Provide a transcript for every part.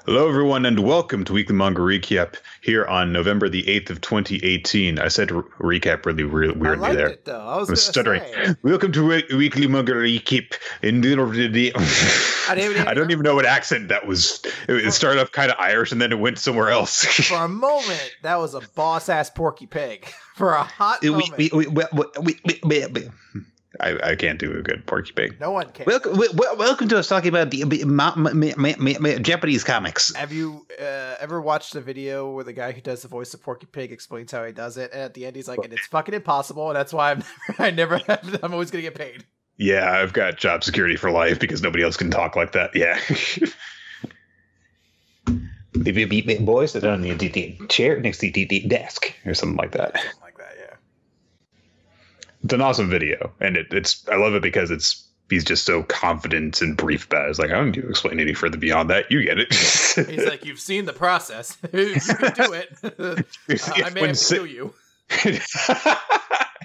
Hello, everyone, and welcome to Weekly Manga Recap here on November the 8th of 2018. I said recap really weirdly I liked there. it, though. I was I'm going to stuttering. say. Welcome to Weekly Manga Recap. I don't even know what accent that was. It started off kind of Irish, and then it went somewhere else. For a moment, that was a boss-ass Porky Pig. For a hot moment. I can't do a good Porky Pig. No one can. Welcome to us talking about the Japanese comics. Have you ever watched the video where the guy who does the voice of Porky Pig explains how he does it, and at the end he's like, and it's fucking impossible, and that's why I'm always going to get paid. Yeah, I've got job security for life because nobody else can talk like that. Yeah. Boys that are on the chair next to the desk Or something like that. Something like that, yeah. It's an awesome video, and I love it because he's just so confident and brief about it. It's like, I don't need to explain any further beyond that. You get it. He's like, you've seen the process. You can do it. I may have to kill you. He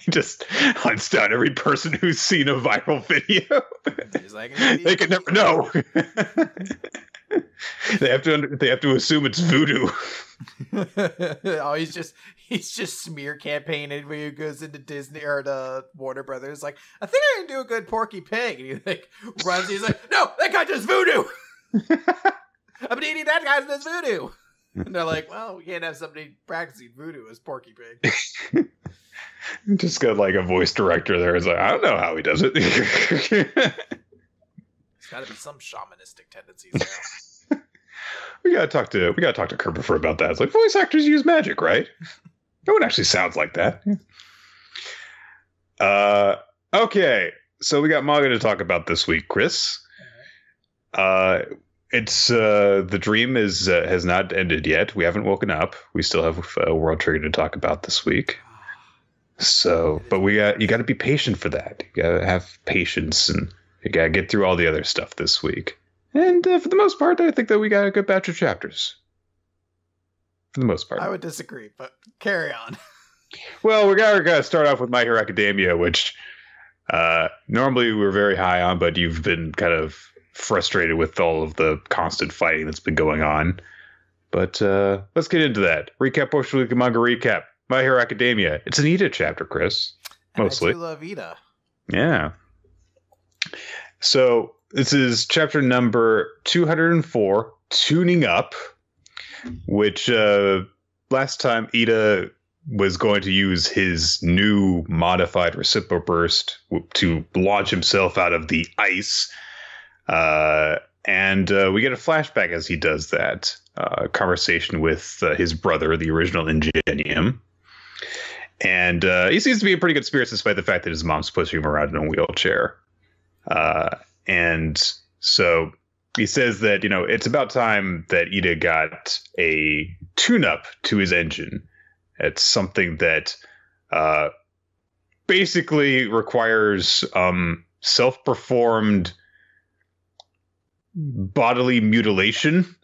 just hunts down every person who's seen a viral video. He's like, they can never know. They have to assume it's voodoo. Oh, he's just smear campaigning when he goes into Disney or the Warner Brothers. Like, I think I can do a good Porky Pig, and he like runs. He's like, no, that guy does voodoo. I've been eating that guy does voodoo. And they're like, well, we can't have somebody practicing voodoo as Porky Pig. Just got like a voice director there. It's like, I don't know how he does it. There's got to be some shamanistic tendencies there. We gotta talk to Kerber about that. It's like, voice actors use magic, right? No one actually sounds like that. Okay, so we got manga to talk about this week, Chris. It's the dream has not ended yet. We haven't woken up. We still have World Trigger to talk about this week. So, but you got to be patient for that. You got to have patience, and you got to get through all the other stuff this week. And for the most part, I think that we got a good batch of chapters. For the most part. I would disagree, but carry on. Well, we got to start off with My Hero Academia, which normally we're very high on, but you've been kind of frustrated with all of the constant fighting that's been going on. But let's get into that. Recap portion of the manga recap. My Hero Academia. It's an Ida chapter, Chris. Mostly. I do love Ida. Yeah. So this is chapter number 204, Tuning Up, which last time Ida was going to use his new modified Reciprocal Burst to launch himself out of the ice. And we get a flashback as he does that. Conversation with his brother, the original Ingenium. And he seems to be in pretty good spirits despite the fact that his mom's pushing him around in a wheelchair. And so he says that, it's about time that Ida got a tune-up to his engine. It's something that basically requires self-performed bodily mutilation.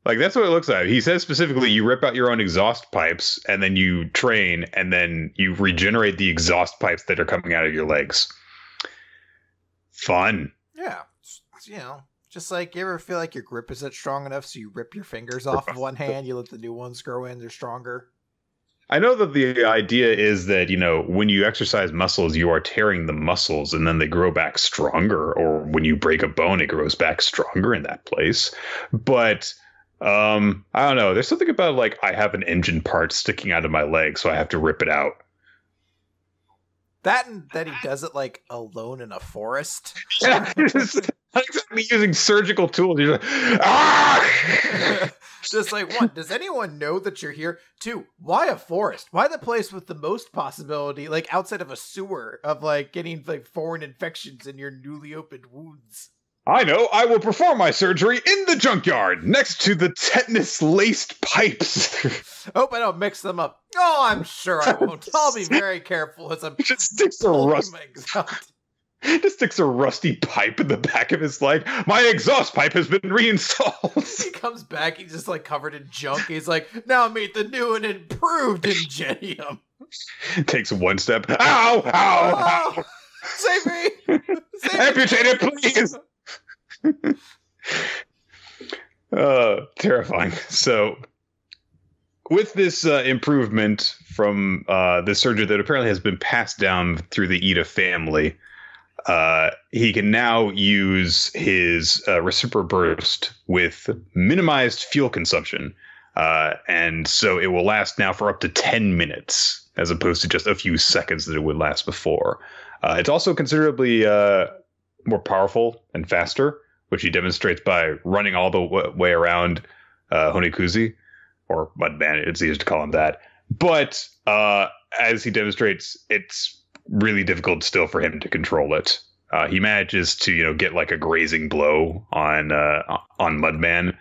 Like, that's what it looks like. He says specifically, you rip out your own exhaust pipes, and then you train, and then you regenerate the exhaust pipes that are coming out of your legs. Fun. Yeah. Just like, you ever feel like your grip isn't strong enough, so you rip your fingers off of one hand, you let the new ones grow in, they're stronger? I know that the idea is that, when you exercise muscles, you are tearing the muscles, and then they grow back stronger, or when you break a bone, it grows back stronger in that place. But I don't know. There's something about, like, I have an engine part sticking out of my leg, so I have to rip it out. That and that he does it, like, alone in a forest. Yeah, not exactly using surgical tools. You're like, ah! Just like, one, does anyone know that you're here? Two, why a forest? Why the place with the most possibility, like, outside of a sewer, of, like, getting, like, foreign infections in your newly opened wounds? I know. I will perform my surgery in the junkyard next to the tetanus-laced pipes. Hope I don't mix them up. Oh, I'm sure I won't. I'll be very careful as I'm just sticks a rusty pipe in the back of his leg. My exhaust pipe has been reinstalled. He comes back. He's just like covered in junk. He's like, now meet the new and improved Ingenium. Takes one step. Ow! Ow! Save me! Save Amputate it, please! Terrifying. So, with this improvement from the surgery that apparently has been passed down through the Ida family, he can now use his reciprocal burst with minimized fuel consumption. And so it will last now for up to 10 minutes, as opposed to just a few seconds that it would last before. It's also considerably more powerful and faster, which he demonstrates by running all the way around Honikuzi, or Mudman, it's easier to call him that. But as he demonstrates, it's really difficult still for him to control it. He manages to, get like a grazing blow on Mudman,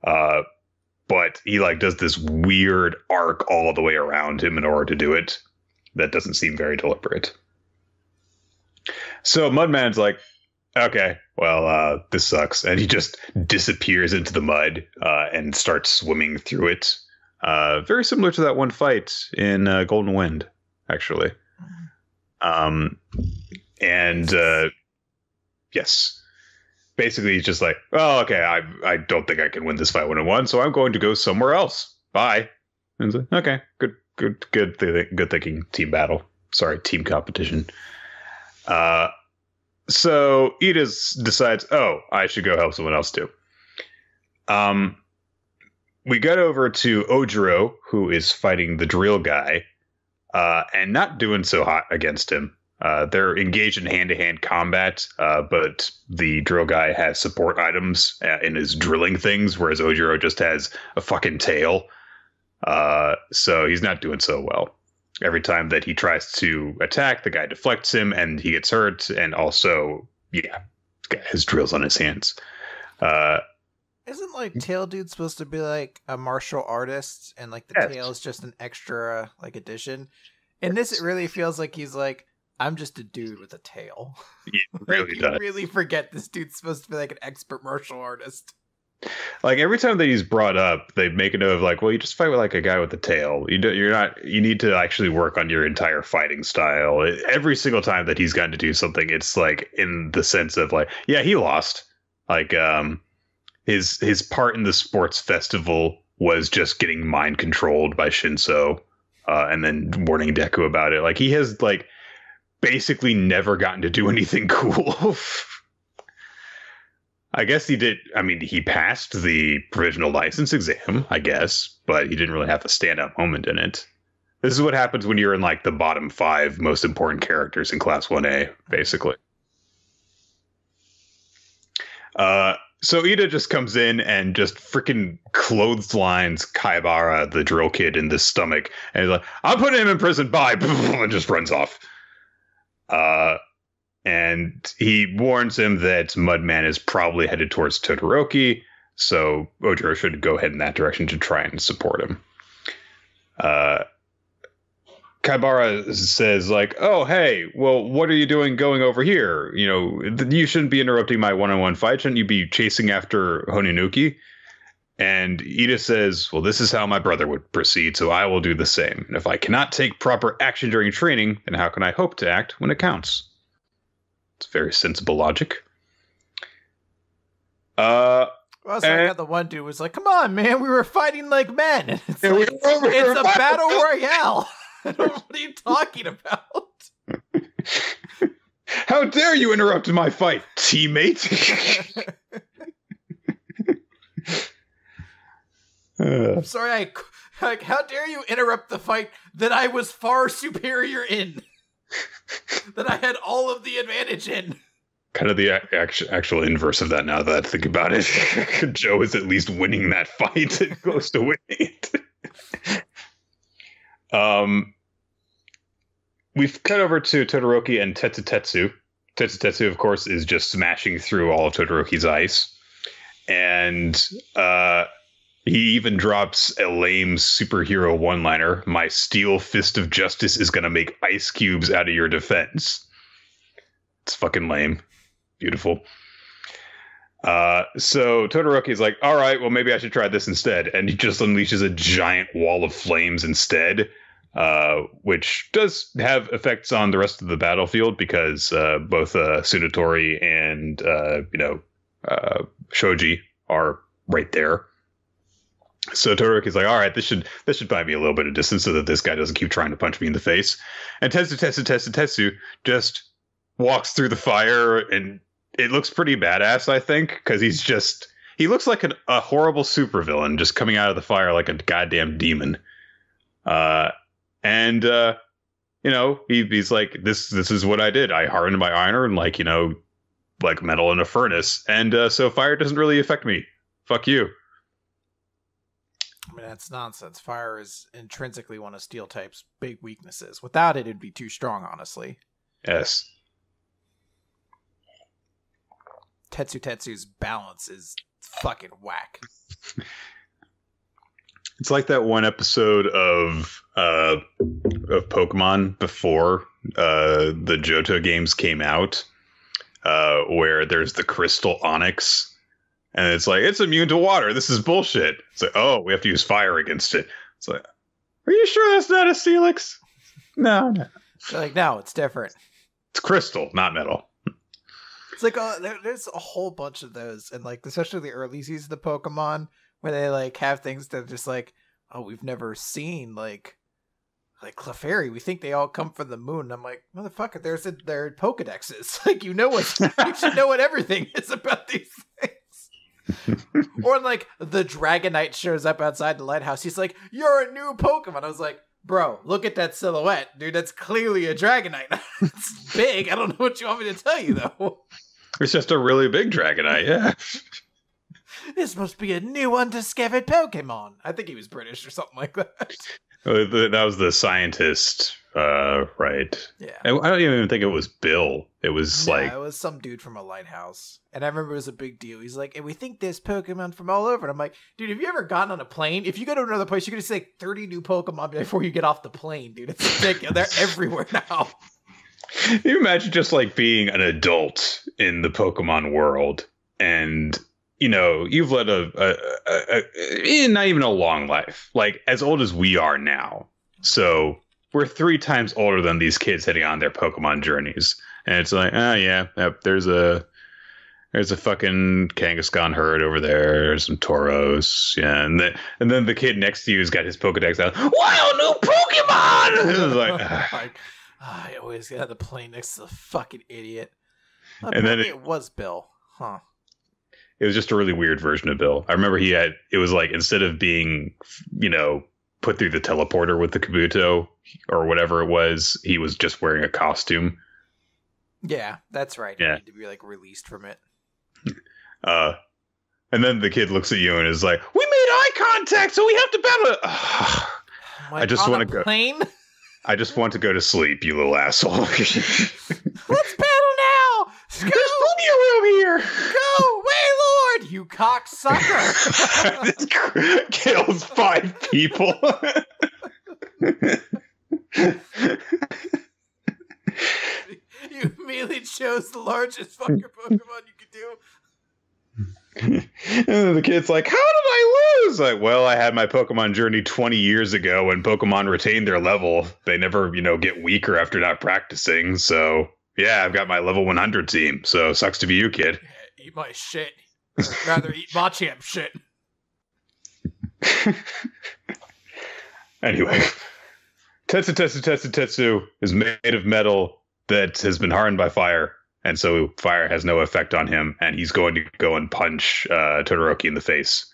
but he does this weird arc all the way around him in order to do it. That doesn't seem very deliberate. So Mudman's like, okay, well, this sucks, and he just disappears into the mud and starts swimming through it. Very similar to that one fight in Golden Wind, actually. Yes, basically he's just like, oh, okay, I don't think I can win this fight 1-on-1, so I'm going to go somewhere else. Bye. And it's like, okay, good thinking. Team battle. Sorry, team competition. So Edith decides, oh, I should go help someone else too. We got over to Ojiro, who is fighting the drill guy, and not doing so hot against him. They're engaged in hand-to-hand combat, but the drill guy has support items in his drilling things, whereas Ojiro just has a fucking tail. So he's not doing so well. Every time that he tries to attack, the guy deflects him, and he gets hurt, and also, this guy has drills on his hands. Isn't Tail Dude supposed to be a martial artist, and the tail is just an extra addition? In this, it really feels like he's I'm just a dude with a tail. He really does. You really forget this dude's supposed to be an expert martial artist. Every time that he's brought up, they make a note of well, you just fight with a guy with a tail. You need to actually work on your entire fighting style. Every single time that he's gotten to do something, it's in the sense of he lost. His part in the sports festival was just getting mind controlled by Shinso, and then warning Deku about it. He has basically never gotten to do anything cool. I guess he did. I mean, he passed the provisional license exam, I guess, but he didn't really have a standout moment in it. This is what happens when you're in the bottom 5 most important characters in Class 1A, basically. So Ida just comes in and just freaking clotheslines Kaibara, the drill kid, in the stomach, and he's like, "I'm putting him in prison, bye," and just runs off. And he warns him that Mudman is probably headed towards Todoroki, so Ojiro should go ahead in that direction to try and support him. Kaibara says oh, hey, well, what are you doing going over here? You shouldn't be interrupting my one-on-one fight. Shouldn't you be chasing after Honinuki? And Ida says, well, this is how my brother would proceed, so I will do the same. And if I cannot take proper action during training, then how can I hope to act when it counts? It's very sensible logic. Well, it's how the one dude was come on, man, we were fighting like men. And it's it's a battle royale. What are you talking about? How dare you interrupt my fight, teammate? I'm sorry, how dare you interrupt the fight that I was far superior in? That I had all of the advantage in. Kind of the actual inverse of that now that I think about it. Joe is at least winning that fight and close to winning it. We've cut over to Todoroki and Tetsutetsu. Tetsutetsu, of course, is just smashing through all of Todoroki's ice. And he even drops a lame superhero one-liner. My steel fist of justice is going to make ice cubes out of your defense. It's fucking lame. Beautiful. So Todoroki's like, all right, well, maybe I should try this instead. And he just unleashes a giant wall of flames instead, which does have effects on the rest of the battlefield because both Tsunotori and, Shoji are right there. So Todoroki's like, all right, this should buy me a little bit of distance so that this guy doesn't keep trying to punch me in the face. And Tetsu just walks through the fire, and it looks pretty badass, I think, because he looks like a horrible supervillain just coming out of the fire like a goddamn demon. He's like, this is what I did. I hardened my iron like metal in a furnace, and so fire doesn't really affect me. Fuck you. I mean, that's nonsense. Fire is intrinsically one of Steel type's big weaknesses. Without it, it'd be too strong, Yes. Tetsu's balance is fucking whack. It's like that one episode of Pokemon before the Johto games came out, where there's the Crystal Onyx. And it's like, it's immune to water. This is bullshit. It's like, oh, we have to use fire against it. It's like, are you sure that's not a Steelix? No. They're like, no, it's different. It's crystal, not metal. It's like, there's a whole bunch of those. And like, especially the early seasons of Pokemon, where they like have things that are just like, oh, we've never seen like Clefairy. We think they all come from the moon. And I'm like, motherfucker, they're Pokedexes. Like, you should know what everything is about these things. Or like the Dragonite shows up outside the lighthouse. He's like, you're a new Pokemon. I was like, bro, look at that silhouette, dude. That's clearly a Dragonite. It's big. I don't know what you want me to tell you though. It's just a really big Dragonite. Yeah. This must be a new undiscovered Pokemon. I think he was British or something like that. That was the scientist, right? Yeah. I don't even think it was Bill. It was it was some dude from a lighthouse. And I remember it was a big deal. He's like, and we think there's Pokemon from all over. And I'm like, dude, have you ever gotten on a plane? If you go to another place, you're going to see like 30 new Pokemon before you get off the plane, dude. It's ridiculous. They're everywhere now. Can you imagine just like being an adult in the Pokemon world and you've led not even a long life, like as old as we are now. So we're 3 times older than these kids heading on their Pokemon journeys. And it's like, there's a fucking Kangaskhan herd over there, some Tauros. Yeah. And then the kid next to you has got his Pokedex out. Wild new Pokemon! It was like, I always get on the plane next to the fucking idiot. And then it was Bill. Huh. It was just a really weird version of Bill. I remember it was like, instead of being, put through the teleporter with the Kabuto or whatever it was, he was just wearing a costume. Yeah, that's right. Yeah. You need to be like released from it. And then the kid looks at you and is like, we made eye contact, so we have to battle. I just want to go. Plane? I just want to go to sleep, you little asshole. Let's battle now! Go! There's plenty of room here! Go! Waylord! You cocksucker! This kills 5 people. You immediately chose the largest fucking Pokemon you could do. And then the kid's like, how did I lose? Like, well, I had my Pokemon journey 20 years ago when Pokemon retain their level. They never, get weaker after not practicing. So, yeah, I've got my level 100 team. So, sucks to be you, kid. Yeah, eat my shit. I'd rather eat Machamp shit. Anyway, Tetsu is made of metal that has been hardened by fire. And so fire has no effect on him, and he's going to go and punch Todoroki in the face.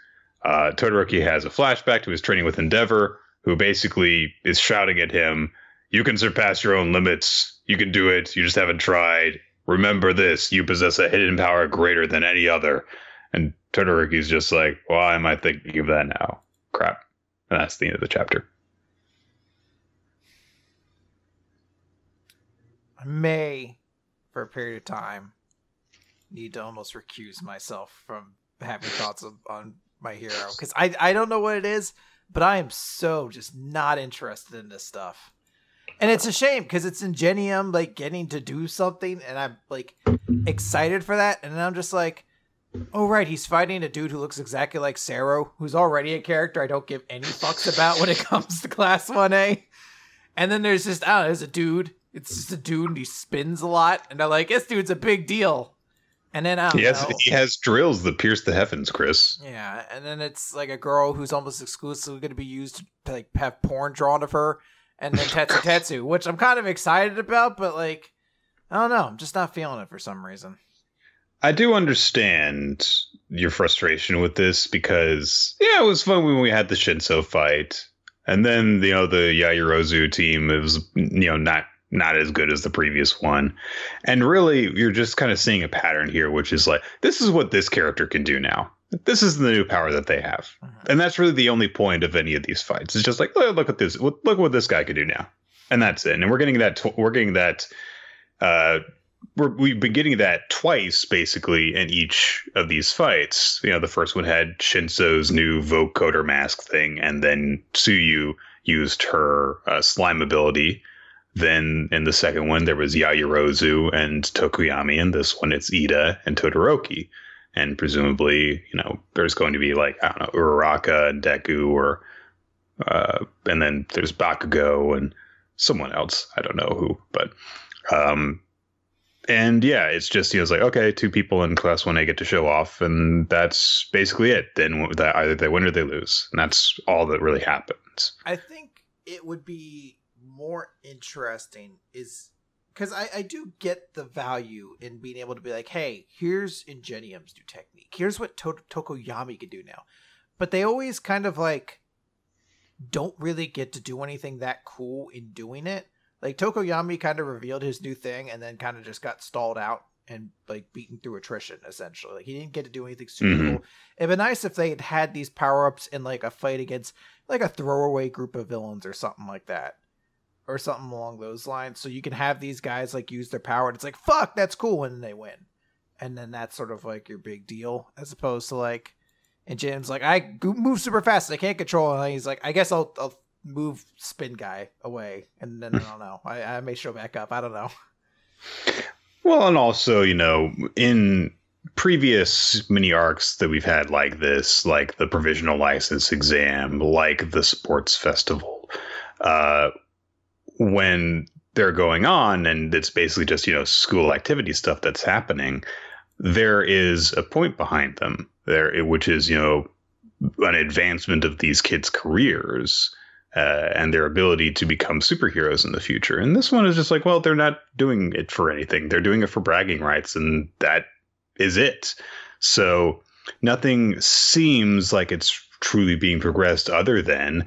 Todoroki has a flashback to his training with Endeavor, who basically is shouting at him, you can surpass your own limits. You can do it. You just haven't tried. Remember this. You possess a hidden power greater than any other. And Todoroki's just like, why am I thinking of that now? Crap. And that's the end of the chapter. I may, for a period of time, need to almost recuse myself from having thoughts on my hero. Because I don't know what it is, but I am so just not interested in this stuff. And it's a shame because it's Ingenium, like, getting to do something, and I'm, like, excited for that. And I'm just like, oh, right, he's fighting a dude who looks exactly like Sero, who's already a character I don't give any fucks about when it comes to Class 1A. And then there's just, I don't know, there's a dude. It's just a dude and he spins a lot. And I'm like, this dude's a big deal. And then I don't know. He has drills that pierce the heavens, Chris. Yeah, and then it's like a girl who's almost exclusively going to be used to like have porn drawn of her, and then Tetsu, which I'm kind of excited about, but like I don't know, I'm just not feeling it for some reason. I do understand your frustration with this because it was fun when we had the Shinso fight, and then the Yayorozu team, it was not as good as the previous one. And really, you're just kind of seeing a pattern here, which is like, this is what this character can do now. This is the new power that they have. And that's really the only point of any of these fights. It's just like, look at this. Look what this guy can do now. And that's it. And we're getting that. We've been getting that twice, basically, in each of these fights. The first one had Shinso's new vocoder mask thing, and then Tsuyu used her slime ability. Then in the second one, there was Yayorozu and Tokoyami. And this one, it's Ida and Todoroki. And presumably, there's going to be like, I don't know, Uraraka and Deku, and then there's Bakugo and someone else. I don't know who, but, and yeah, it's just, it's like, okay, 2 people in Class 1A get to show off, and that's basically it. Then either they win or they lose. And that's all that really happens. I think it would be more interesting is because I do get the value in being able to be like, hey, here's Ingenium's new technique. Here's what Tokoyami can do now. But they always kind of like don't really get to do anything that cool in doing it. Like Tokoyami kind of revealed his new thing and then kind of just got stalled out and like beaten through attrition, essentially. Like he didn't get to do anything super cool. It'd be nice if they had these power-ups in like a fight against like a throwaway group of villains or something like that. Or something along those lines. So you can have these guys like use their power and it's like, fuck, that's cool. And then they win. And then that's sort of like your big deal. As opposed to like, and Jim's like, I move super fast. I can't control it. And he's like, I guess I'll move spin guy away. And then I don't know. I may show back up. I don't know. Well, and also, in previous mini arcs that we've had like this, like the provisional license exam, like the sports festival, when they're going on and it's basically just, school activity stuff that's happening, there is a point behind them there, which is, an advancement of these kids' careers and their ability to become superheroes in the future. And this one is just like, well, they're not doing it for anything. They're doing it for bragging rights. And that is it. So nothing seems like it's truly being progressed other than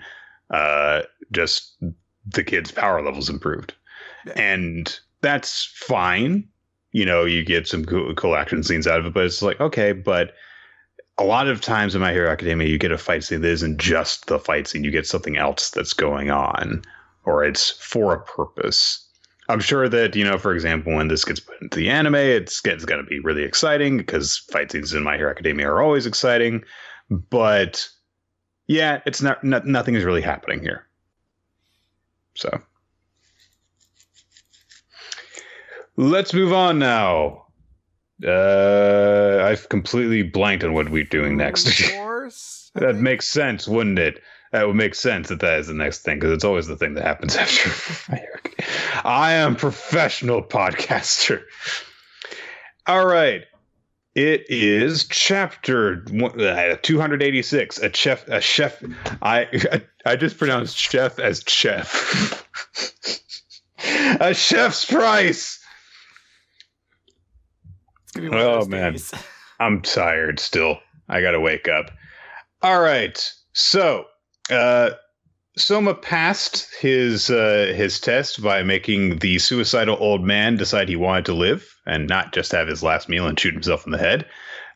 just the kids' power levels improved. Yeah. And that's fine. You get some cool action scenes out of it, but it's like, okay, but a lot of times in My Hero Academia, you get a fight scene that isn't just the fight scene. You get something else that's going on, or it's for a purpose. I'm sure that, for example, when this gets put into the anime, it's going to be really exciting because fight scenes in My Hero Academia are always exciting. But yeah, it's nothing is really happening here. So let's move on now. I've completely blanked on what we're doing next. Of course. That makes sense, wouldn't it? That would make sense that is the next thing, because it's always the thing that happens after. I am professional podcaster. All right. It is chapter 286. A chef. I just pronounced chef as chef. A chef's price. Oh man, I'm tired still. I gotta wake up. All right. So, Soma passed his test by making the suicidal old man decide he wanted to live and not just have his last meal and shoot himself in the head.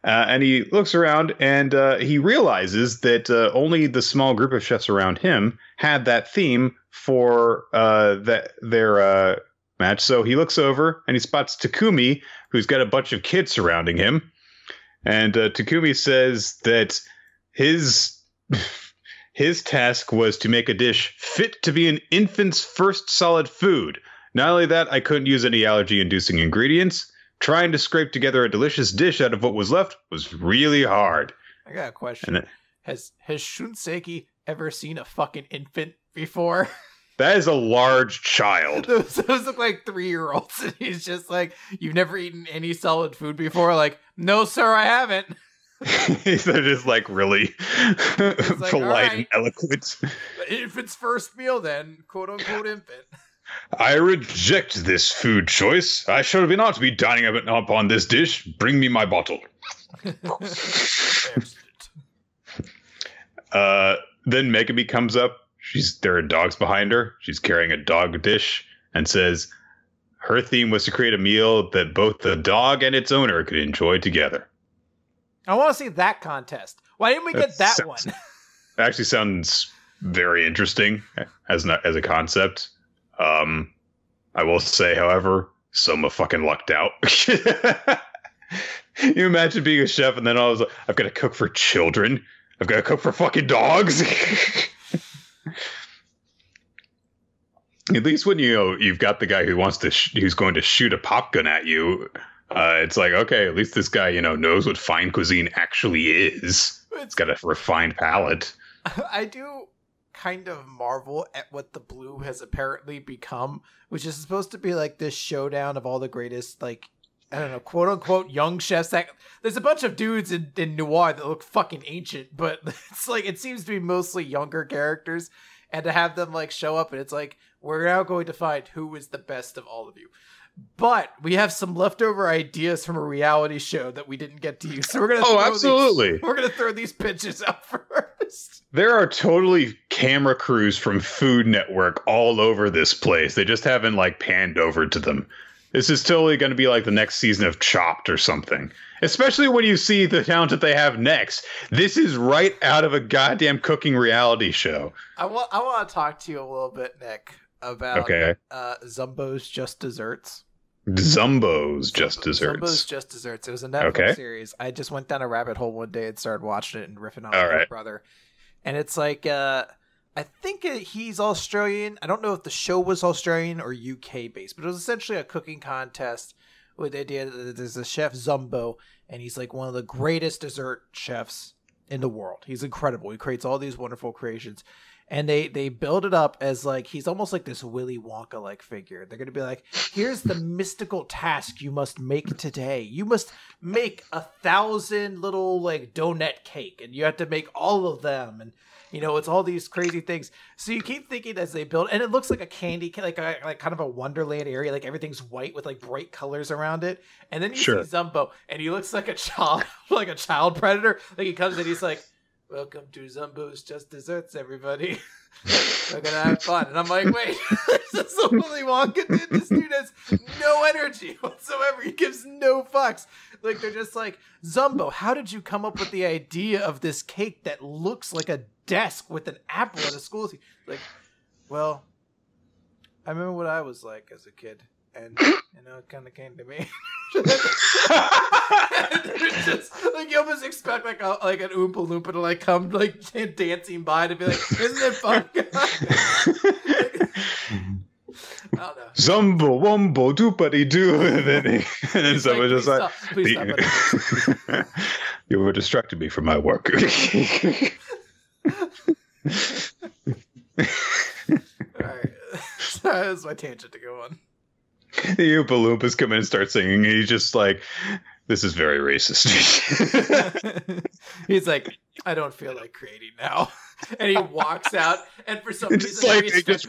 And he looks around and he realizes that only the small group of chefs around him had that theme for their match. So he looks over and he spots Takumi, who's got a bunch of kids surrounding him. And Takumi says that his task was to make a dish fit to be an infant's first solid food. Not only that, I couldn't use any allergy-inducing ingredients. Trying to scrape together a delicious dish out of what was left was really hard. I got a question. Has Shunseki ever seen a fucking infant before? That is a large child. Those look like 3-year-olds. And he's just like, you've never eaten any solid food before? Like, no, sir, I haven't. They're just like really like, polite and eloquent. Infant's first meal, then, quote unquote infant. I reject this food choice. I shall not be dining upon this dish. Bring me my bottle. Then Megami comes up. There are dogs behind her. She's carrying a dog dish and says her theme was to create a meal that both the dog and its owner could enjoy together. I want to see that contest. Why didn't we get that one? It actually sounds very interesting as a concept. I will say, however, Soma fucking lucked out. You imagine being a chef and then I was like, I've got to cook for children. I've got to cook for fucking dogs. At least when you've got the guy who wants to who's going to shoot a pop gun at you, it's like, okay, at least this guy knows what fine cuisine actually is. It's got a refined palate. I do kind of marvel at what the Blue has apparently become, which is supposed to be like this showdown of all the greatest, like, I don't know, quote unquote young chefs. There's a bunch of dudes in Noir that look fucking ancient, but it's like it seems to be mostly younger characters, and to have them like show up and it's like, we're now going to find who is the best of all of you. But we have some leftover ideas from a reality show that we didn't get to use. So we're gonna throw these pitches out first. There are totally camera crews from Food Network all over this place. They just haven't like panned over to them. This is totally going to be like the next season of Chopped or something. Especially when you see the talent that they have next. This is right out of a goddamn cooking reality show. I want to talk to you a little bit, Nick, about Zumbo's Just Desserts. Zumbo's Just Desserts. Zumbo's Just Desserts. It was a Netflix series. I just went down a rabbit hole one day and started watching it and riffing on it with my brother. And it's like, I think he's Australian. I don't know if the show was Australian or UK based, but it was essentially a cooking contest with the idea that there's a chef Zumbo, and he's like one of the greatest dessert chefs in the world. He's incredible. He creates all these wonderful creations. And they build it up as like he's almost like this Willy Wonka like figure. They're gonna be like, here's the mystical task you must make today. You must make 1,000 little like donut cake, and you have to make all of them. And it's all these crazy things. So you keep thinking as they build, and it looks like a candy, like kind of a Wonderland area. Like everything's white with like bright colors around it. And then you see Zumbo, and he looks like a child, like a child predator. Like he comes in, he's like, welcome to Zumbo's Just Desserts, everybody. We're gonna have fun. And I'm like, wait, this is Willy Wonka, dude. This dude has no energy whatsoever. He gives no fucks. Like, they're just like, Zumbo, how did you come up with the idea of this cake that looks like a desk with an apple at a school? Like, well, I remember what I was like as a kid. And, it kind of came to me. Just, like, you almost expect, like an Oompa Loompa to, like, come, like, dancing by to be like, isn't it fun, guys? I don't know. Zumbo, wumbo, doopity-doo. And then someone just like, please stop. You were distracting me from my work. All right. That's my tangent to go on. The Oompa Loompas come in and start singing, and he's just like, this is very racist. He's like, I don't feel like creating now. And he walks out, and for some reason, like, he just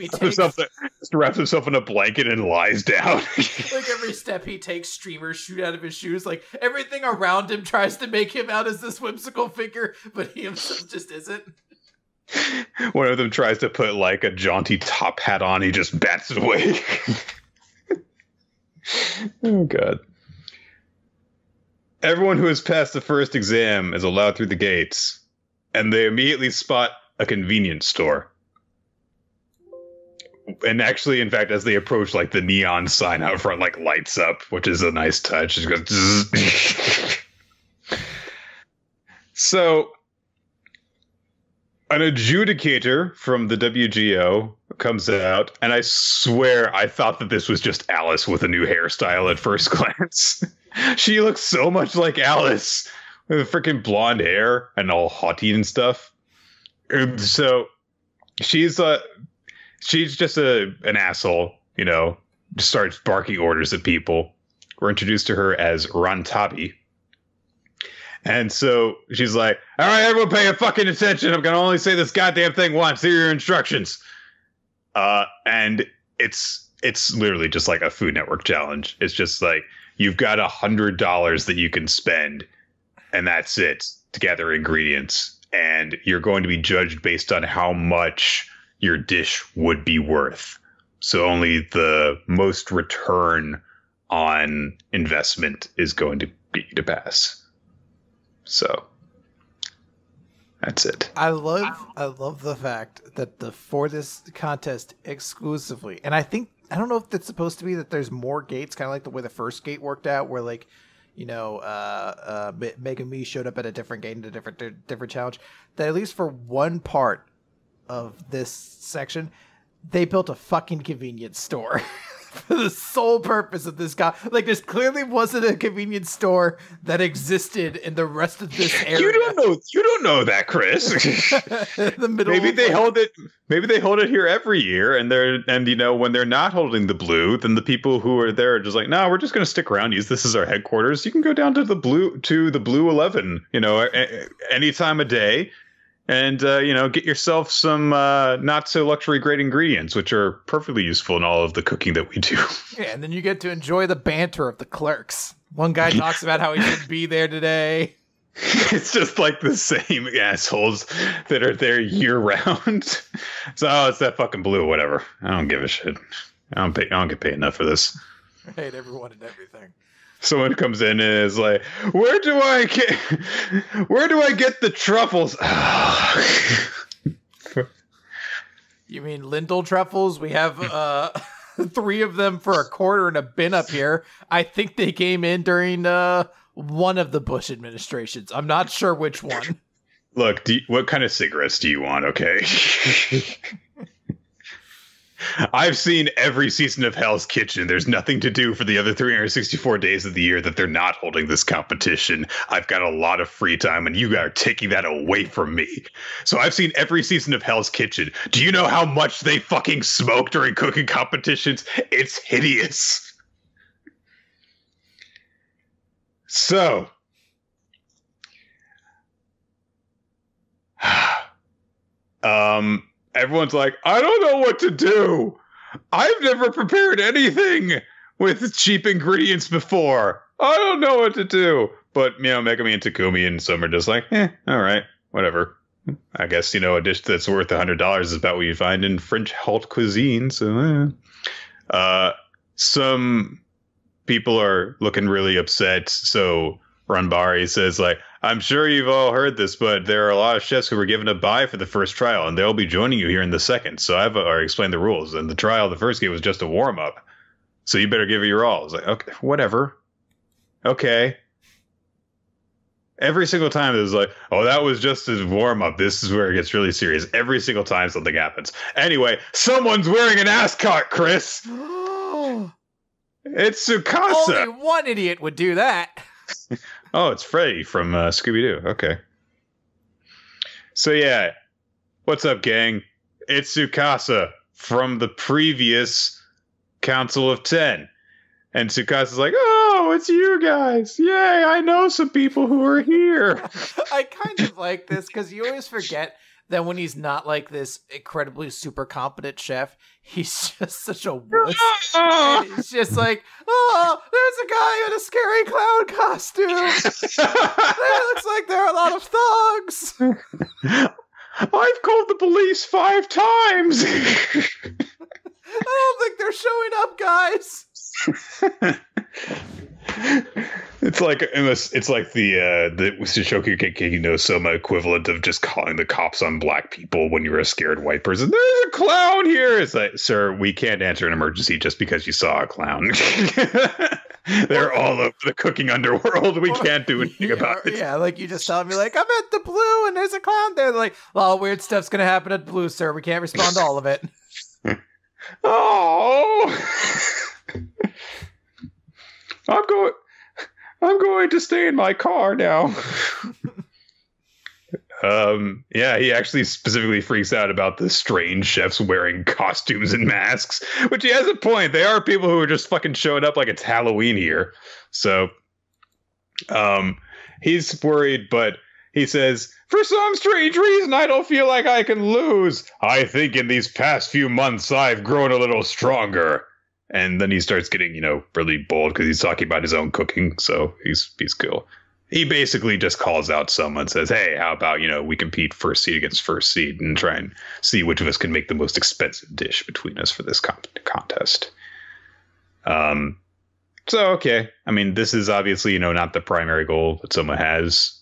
wraps himself in a blanket and lies down. Like every step he takes, streamers shoot out of his shoes. Like everything around him tries to make him out as this whimsical figure, but he himself just isn't. One of them tries to put like a jaunty top hat on, he just bats it away. Oh, God. Everyone who has passed the first exam is allowed through the gates, and they immediately spot a convenience store. And actually, in fact, as they approach, like, the neon sign out front, like, lights up, which is a nice touch. It goes... So, an adjudicator from the WGO comes out, and I swear I thought that this was just Alice with a new hairstyle at first glance. She looks so much like Alice with freaking blonde hair and all haughty and stuff. And so she's she's just an asshole, just starts barking orders at people. We're introduced to her as Rantabi. And so she's like, all right, everyone pay fucking attention. I'm going to only say this goddamn thing once. Here are your instructions. And it's literally just like a Food Network challenge. It's just like, you've got $100 that you can spend, and that's it, to gather ingredients. And you're going to be judged based on how much your dish would be worth. So only the most return on investment is going to get you to pass. So that's it. I love the fact that for this contest exclusively, and I don't know if it's supposed to be that there's more gates, kind of like the way the first gate worked out, where like, Mega Me showed up at a different gate in a different challenge. That at least for one part of this section, they built a fucking convenience store. For the sole purpose of this guy. Like, this clearly wasn't a convenience store that existed in the rest of this area. You don't know that, Chris. The middle maybe they hold it here every year, and when they're not holding the blue, then the people who are there are just like, no, we're just going to stick around, use this as our headquarters. You can go down to the blue 11, any time of day. And, get yourself some not so luxury great ingredients, which are perfectly useful in all of the cooking that we do. Yeah, and then you get to enjoy the banter of the clerks. One guy talks about how he should be there today. It's just like the same assholes that are there year round. So, it's that fucking blue, whatever. I don't give a shit. I don't get paid enough for this. I hate everyone and everything. Someone comes in and is like, where do I get the truffles? You mean Lindell truffles? We have 3 of them for $0.25 in a bin up here. I think they came in during one of the Bush administrations. I'm not sure which one. Look, what kind of cigarettes do you want, okay? I've seen every season of Hell's Kitchen. There's nothing to do for the other 364 days of the year that they're not holding this competition. I've got a lot of free time, and you are taking that away from me. So I've seen every season of Hell's Kitchen. Do you know how much they fucking smoke during cooking competitions? It's hideous. So, everyone's like, I don't know what to do. I've never prepared anything with cheap ingredients before. I don't know what to do. But, Megami and Takumi and some are just like, all right, whatever. I guess, a dish that's worth $100 is about what you find in French haute cuisine. So, some people are looking really upset. So Ranbari says, like, I'm sure you've all heard this, but there are a lot of chefs who were given a bye for the first trial, and they'll be joining you here in the second. So I've already explained the rules. And the trial, the first game, was just a warm-up. So you better give it your all. It's like, okay, whatever. Okay. Every single time it was like, oh, that was just a warm-up. This is where it gets really serious. Every single time something happens. Anyway, someone's wearing an ascot, Chris. It's Tsukasa. Only one idiot would do that. Oh, it's Freddy from Scooby-Doo. Okay. So, yeah. What's up, gang? It's Tsukasa from the previous Council of 10. And Tsukasa's like, oh, it's you guys. Yay, I know some people who are here. I kind of like this because you always forget that when he's not like this incredibly super competent chef, he's just such a wuss. And he's just like, oh, there's a guy in a scary clown costume. It looks like there are a lot of thugs. I've called the police 5 times. I don't think they're showing up, guys. It's like the Shishoku Keiki no Soma equivalent of just calling the cops on black people when you're a scared white person. There's a clown here. It's like, sir, we can't answer an emergency just because you saw a clown. They're all over the cooking underworld. We can't do anything about it. Yeah, like you just tell me, like, I'm at the Blue and there's a clown there. They're like, a lot of weird stuff's gonna happen at Blue, sir. We can't respond to all of it. Oh. I'm going to stay in my car now. Yeah, he actually specifically freaks out about the strange chefs wearing costumes and masks, which he has a point. They are people who are just fucking showing up like it's Halloween here. So, he's worried, but he says, for some strange reason, I don't feel like I can lose. I think in these past few months, I've grown a little stronger. And then he starts getting, really bold because he's talking about his own cooking. So he's cool. He basically just calls out someone and says, hey, how about, we compete first seed against first seed and try and see which of us can make the most expensive dish between us for this contest. So, okay. I mean, this is obviously, not the primary goal that someone has.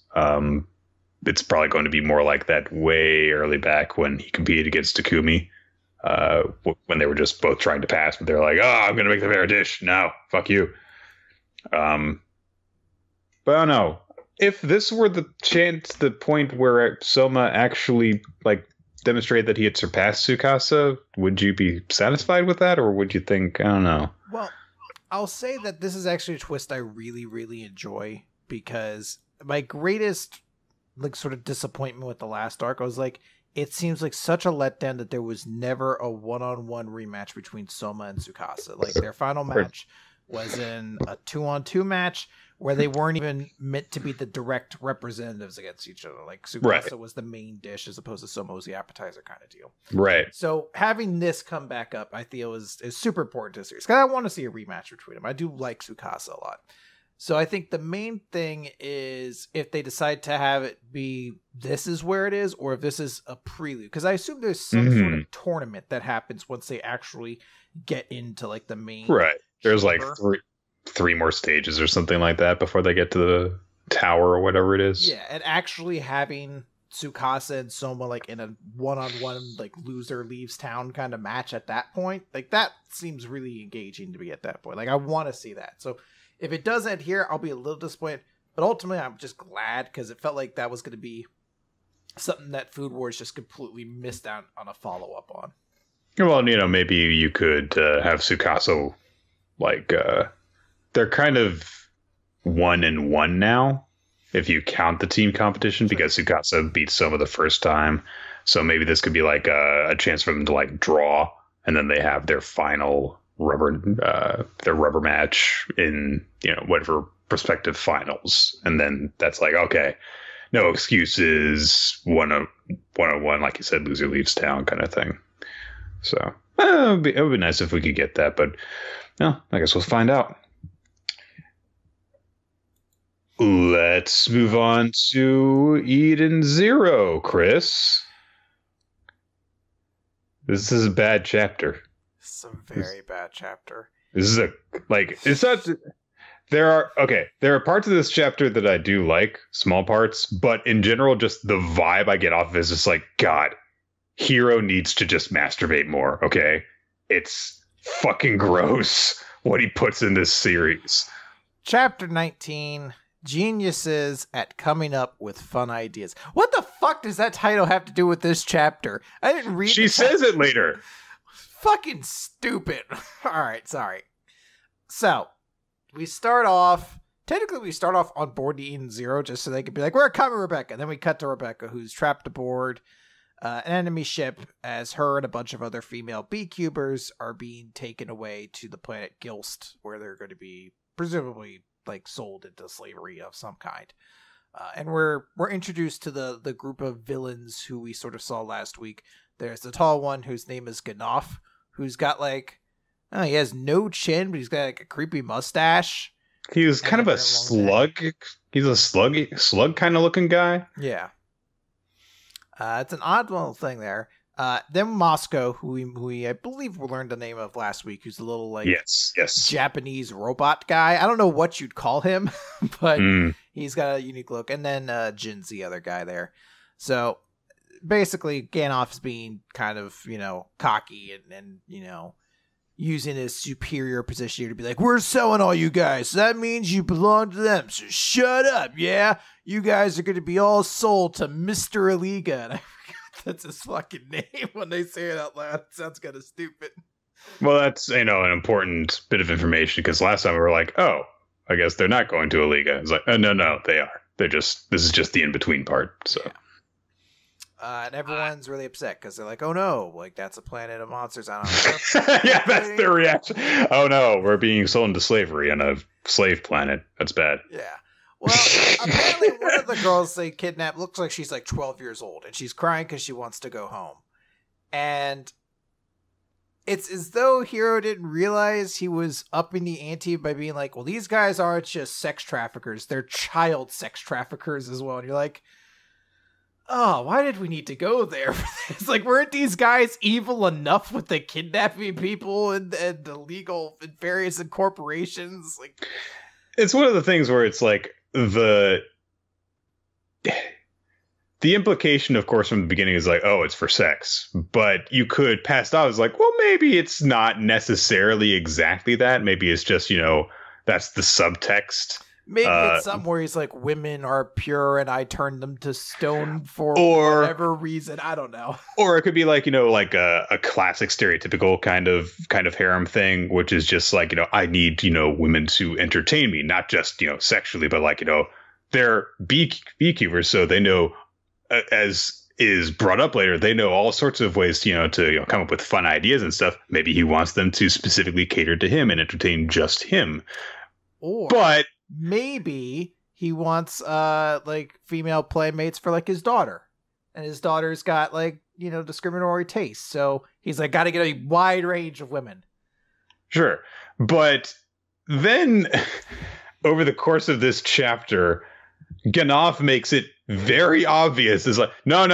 It's probably going to be more like that way early back when he competed against Takumi. When they were just both trying to pass, but they're like, oh, I'm going to make the better dish. No, fuck you. But I don't know. If this were the point where Soma actually demonstrated that he had surpassed Tsukasa, would you be satisfied with that, or would you think, I don't know? Well, I'll say that this is actually a twist I really, really enjoy, because my greatest sort of disappointment with the last arc, I was like, it seems like such a letdown that there was never a one-on-one rematch between Soma and Tsukasa. Their final match was in a 2-on-2 match where they weren't even meant to be the direct representatives against each other. Tsukasa was the main dish as opposed to Soma was the appetizer kind of deal. Right. So having this come back up, I feel is super important to the series. Because I want to see a rematch between them. I do like Tsukasa a lot. So I think the main thing is if they decide to have it be this is where it is, or if this is a prelude. Because I assume there's some sort of tournament that happens once they actually get into the main. Right. There's chamber. three more stages or something like that before they get to the tower or whatever it is. Yeah, and actually having Tsukasa and Soma in a one-on-one loser leaves town kind of match at that point, that seems really engaging to me at that point. I want to see that. So if it does end here, I'll be a little disappointed. But ultimately, I'm just glad because it felt like that was going to be something that Food Wars just completely missed out on a follow-up on. Well, maybe you could have Tsukasa, they're kind of 1-1 now, if you count the team competition, because Tsukasa beat Soma the first time. So maybe this could be a chance for them to draw, and then they have their final rubber match in whatever prospective finals, and then that's okay, no excuses, 1-on-1, like you said, loser leaves town kind of thing. So it would be nice if we could get that, but no, I guess we'll find out. Let's move on to Eden Zero, Chris. This is a bad chapter. It's a very bad chapter. This is it's not. There are parts of this chapter that I do like, small parts, but in general, just the vibe I get off of it is just God, Hiro needs to just masturbate more, okay? It's fucking gross what he puts in this series. Chapter 19, Geniuses at Coming Up with Fun Ideas. What the fuck does that title have to do with this chapter? I didn't read She says it later. Fucking stupid. Alright, sorry. So, we start off on board Eden Zero just so they could be we're coming, Rebecca. And then we cut to Rebecca, who's trapped aboard an enemy ship as her and a bunch of other female B-cubers are being taken away to the planet Gilst, where they're going to be presumably sold into slavery of some kind. And we're introduced to the group of villains who we sort of saw last week. There's the tall one whose name is Ganoff, who's got he has no chin, but he's got a creepy mustache. He was kind of a slug. He's a slug kind of looking guy. Yeah. It's an odd little thing there. Then Moscow, who we I believe we learned the name of last week, who's a little yes Japanese robot guy. I don't know what you'd call him, but he's got a unique look. And then Jin's the other guy there. So basically, Ganoff's being kind of cocky and using his superior position here to be we're selling all you guys, so that means you belong to them, so shut up, yeah? You guys are going to be all sold to Mr. Aliga. And I forgot that's his fucking name when they say it out loud. It sounds kind of stupid. Well, that's, an important bit of information, because last time we were oh, I guess they're not going to Aliga. It's no, they are. This is just the in-between part, so. And everyone's really upset because they're like, oh no, like that's a planet of monsters. I don't know. Yeah, that's their reaction. Oh no, we're being sold into slavery on a slave planet. That's bad. Yeah. Well, apparently one of the girls they kidnapped looks like she's like 12 years old, and she's crying because she wants to go home. And it's as though Hiro didn't realize he was upping the ante by being like, well, these guys aren't just sex traffickers. They're child sex traffickers as well. And you're like, oh, why did we need to go there for this? Like, weren't these guys evil enough with the kidnapping people and illegal and various corporations? Like, it's one of the things where it's like the implication, of course, from the beginning is like, oh, it's for sex. But you could pass it off as like, well, maybe it's not necessarily exactly that. Maybe it's just, that's the subtext. Maybe it's something where he's like, women are pure and I turned them to stone for whatever reason. I don't know. Or it could be like, like a classic stereotypical kind of harem thing, which is just like, I need, women to entertain me, not just, sexually, but like, they're beekeepers. So they know, as is brought up later, they know all sorts of ways, to come up with fun ideas and stuff. Maybe he wants them to specifically cater to him and entertain just him. But maybe he wants like female playmates for like his daughter, and his daughter's got like discriminatory tastes, so he's like got to get a wide range of women. Sure, but then over the course of this chapter, Ganoff makes it very obvious. Is like, no,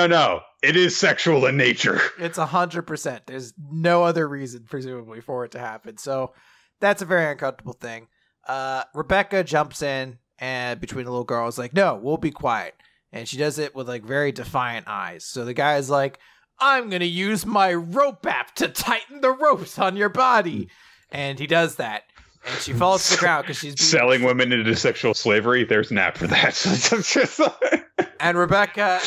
it is sexual in nature. It's 100%. There's no other reason, presumably, for it to happen. So that's a very uncomfortable thing. Rebecca jumps in and between the little girls like, no, we'll be quiet. And she does it with like very defiant eyes. So the guy's like, I'm going to use my rope app to tighten the ropes on your body. And he does that. And she falls to the ground because she's selling women into sexual slavery. There's an app for that. And Rebecca,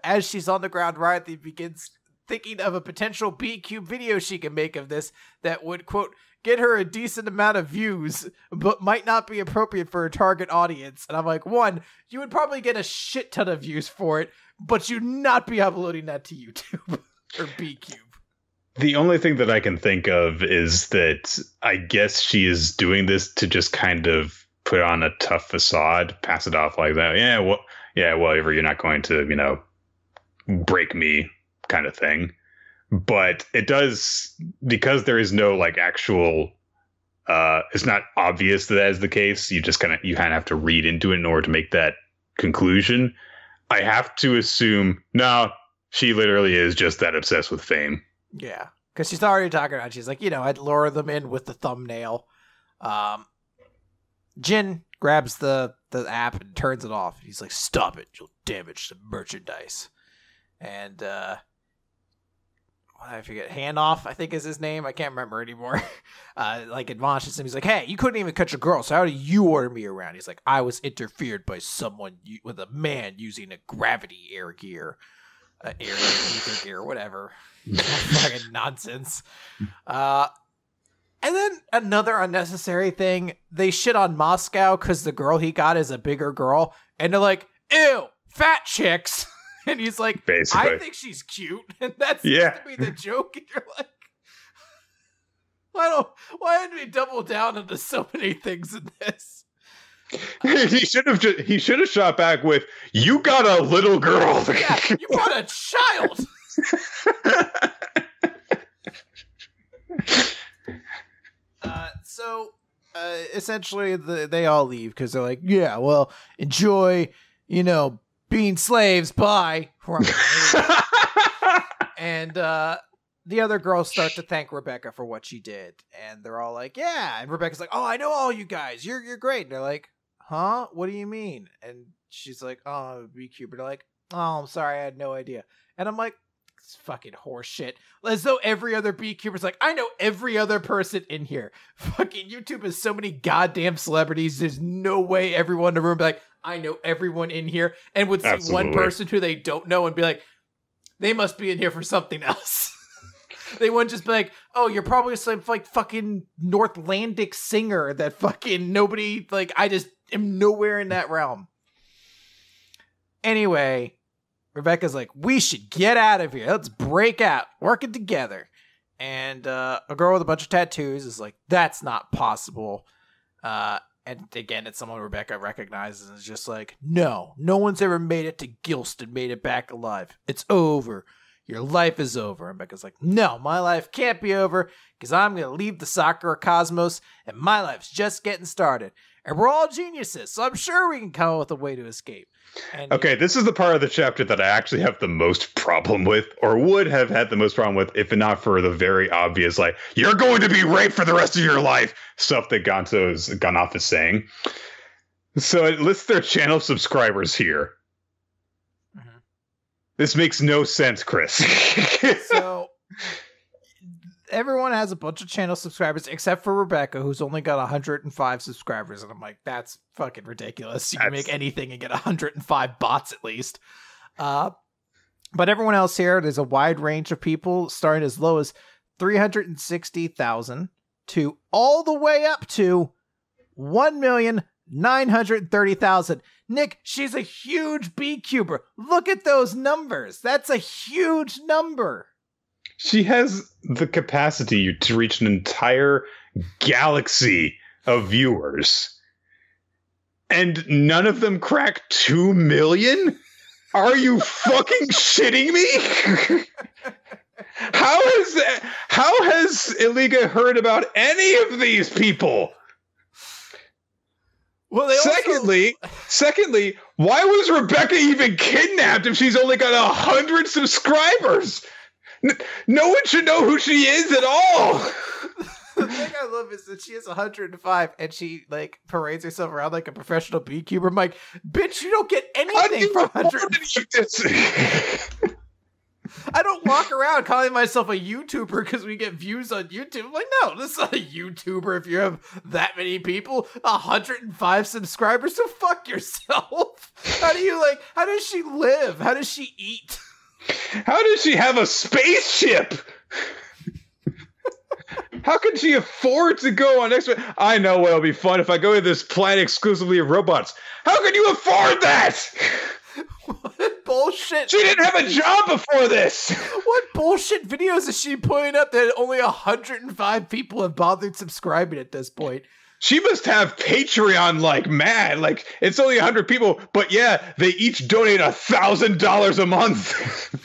as she's on the ground, rightly begins thinking of a potential B-Cube video she can make of this that would, quote, get her a decent amount of views, but might not be appropriate for a target audience. And I'm like, one, you would probably get a shit ton of views for it, but you'd not be uploading that to YouTube or B-Cube. The only thing that I can think of is that I guess she is doing this to just kind of put on a tough facade, pass it off like that. Whatever, you're not going to, break me kind of thing. But it does, because there is no like actual, it's not obvious that is the case. You kind of have to read into it in order to make that conclusion. I have to assume, no, she literally is just that obsessed with fame. Yeah, because she's already talking about, she's like, I'd lure them in with the thumbnail. Jin grabs the app and turns it off. He's like, stop it, you'll damage the merchandise. And, I forget, Handoff, I think is his name. I can't remember anymore. Like admonishes him. He's like, hey, you couldn't even catch a girl, so how do you order me around? He's like, I was interfered by someone with a man using a gravity air gear. Ether gear, whatever. Fucking nonsense. And then another unnecessary thing. They shit on Moscow because the girl he got is a bigger girl. And they're like, ew, fat chicks. And he's like, basically, I think she's cute. And that's supposed to be the joke. And you're like, why did we double down into so many things in this? He should have shot back with, you got a little girl. Yeah, you brought a child. So essentially they all leave because they're like, yeah, well, enjoy, being slaves, bye. And the other girls start to thank Rebecca for what she did. And they're all like, yeah. And Rebecca's like, oh, I know all you guys. You're great. And they're like, huh? What do you mean? And she's like, oh, BQ. But they're like, oh, I'm sorry. I had no idea. And I'm like, it's fucking horse shit. As though every other BQber's like, I know every other person in here. Fucking YouTube has so many goddamn celebrities. There's no way everyone in the room would be like, I know everyone in here, and would see one person who they don't know and be like, they must be in here for something else. They wouldn't just be like, oh, you're probably some like fucking Northlandic singer that fucking nobody, like, I just am nowhere in that realm. Anyway, Rebecca's like, we should get out of here. Let's break out, working together. And a girl with a bunch of tattoos is like, that's not possible. And again, it's someone Rebecca recognizes and is just like, no one's ever made it to Gilston, made it back alive. It's over. Your life is over. And Rebecca's like, no, my life can't be over because I'm going to leave the Sakura cosmos and my life's just getting started. And we're all geniuses, so I'm sure we can come up with a way to escape. And okay, this is the part of the chapter that I actually have the most problem with, or would have had the most problem with, if not for the very obvious, like, you're going to be raped for the rest of your life, stuff that Ganoff is saying. So it lists their channel subscribers here. Mm-hmm. This makes no sense, Chris. So everyone has a bunch of channel subscribers except for Rebecca, who's only got 105 subscribers. And I'm like, that's fucking ridiculous. You can make anything and get 105 bots at least. But everyone else here, there's a wide range of people starting as low as 360,000 to all the way up to 1,930,000. Nick, she's a huge B-cuber. Look at those numbers. That's a huge number. She has the capacity to reach an entire galaxy of viewers. And none of them crack 2 million? Are you fucking shitting me? How has Iliga heard about any of these people? Well, Secondly, why was Rebecca even kidnapped if she's only got 100 subscribers? No one should know who she is at all. The thing I love is that she has 105 and she like parades herself around like a professional beekeeper. I'm like, bitch, you don't get anything from 100. I don't walk around calling myself a YouTuber because we get views on YouTube. I'm like, no, this is not a YouTuber if you have that many people. 105 subscribers, so fuck yourself. How does she live? How does she eat? How does she have a spaceship? How can she afford to go on next? I know what'll be fun if I go to this planet exclusively of robots. How can you afford that? What bullshit? She didn't have a job before this. What bullshit videos is she putting up that only 105 people have bothered subscribing at this point? She must have Patreon like mad. Like, it's only 100 people, but yeah, they each donate $1,000 a month.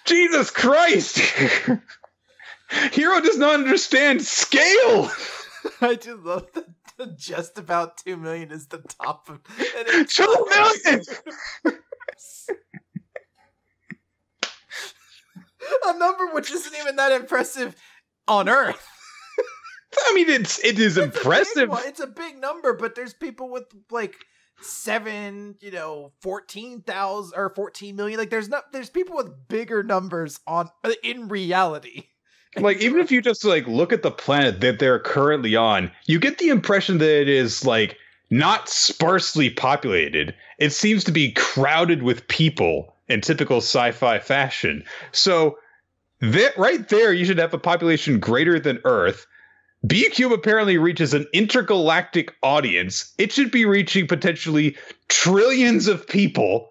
Jesus Christ. Hero does not understand scale. I just love that just about 2 million is the top of 2 million. A number which isn't even that impressive on Earth. I mean, it is impressive. It's a big number, but there's people with like 14,000 or 14 million. Like there's people with bigger numbers in reality. Like, even if you just like look at the planet that they're currently on, you get the impression that it is like not sparsely populated. It seems to be crowded with people in typical sci-fi fashion. So that right there, you should have a population greater than Earth. B-Cube apparently reaches an intergalactic audience. It should be reaching potentially trillions of people.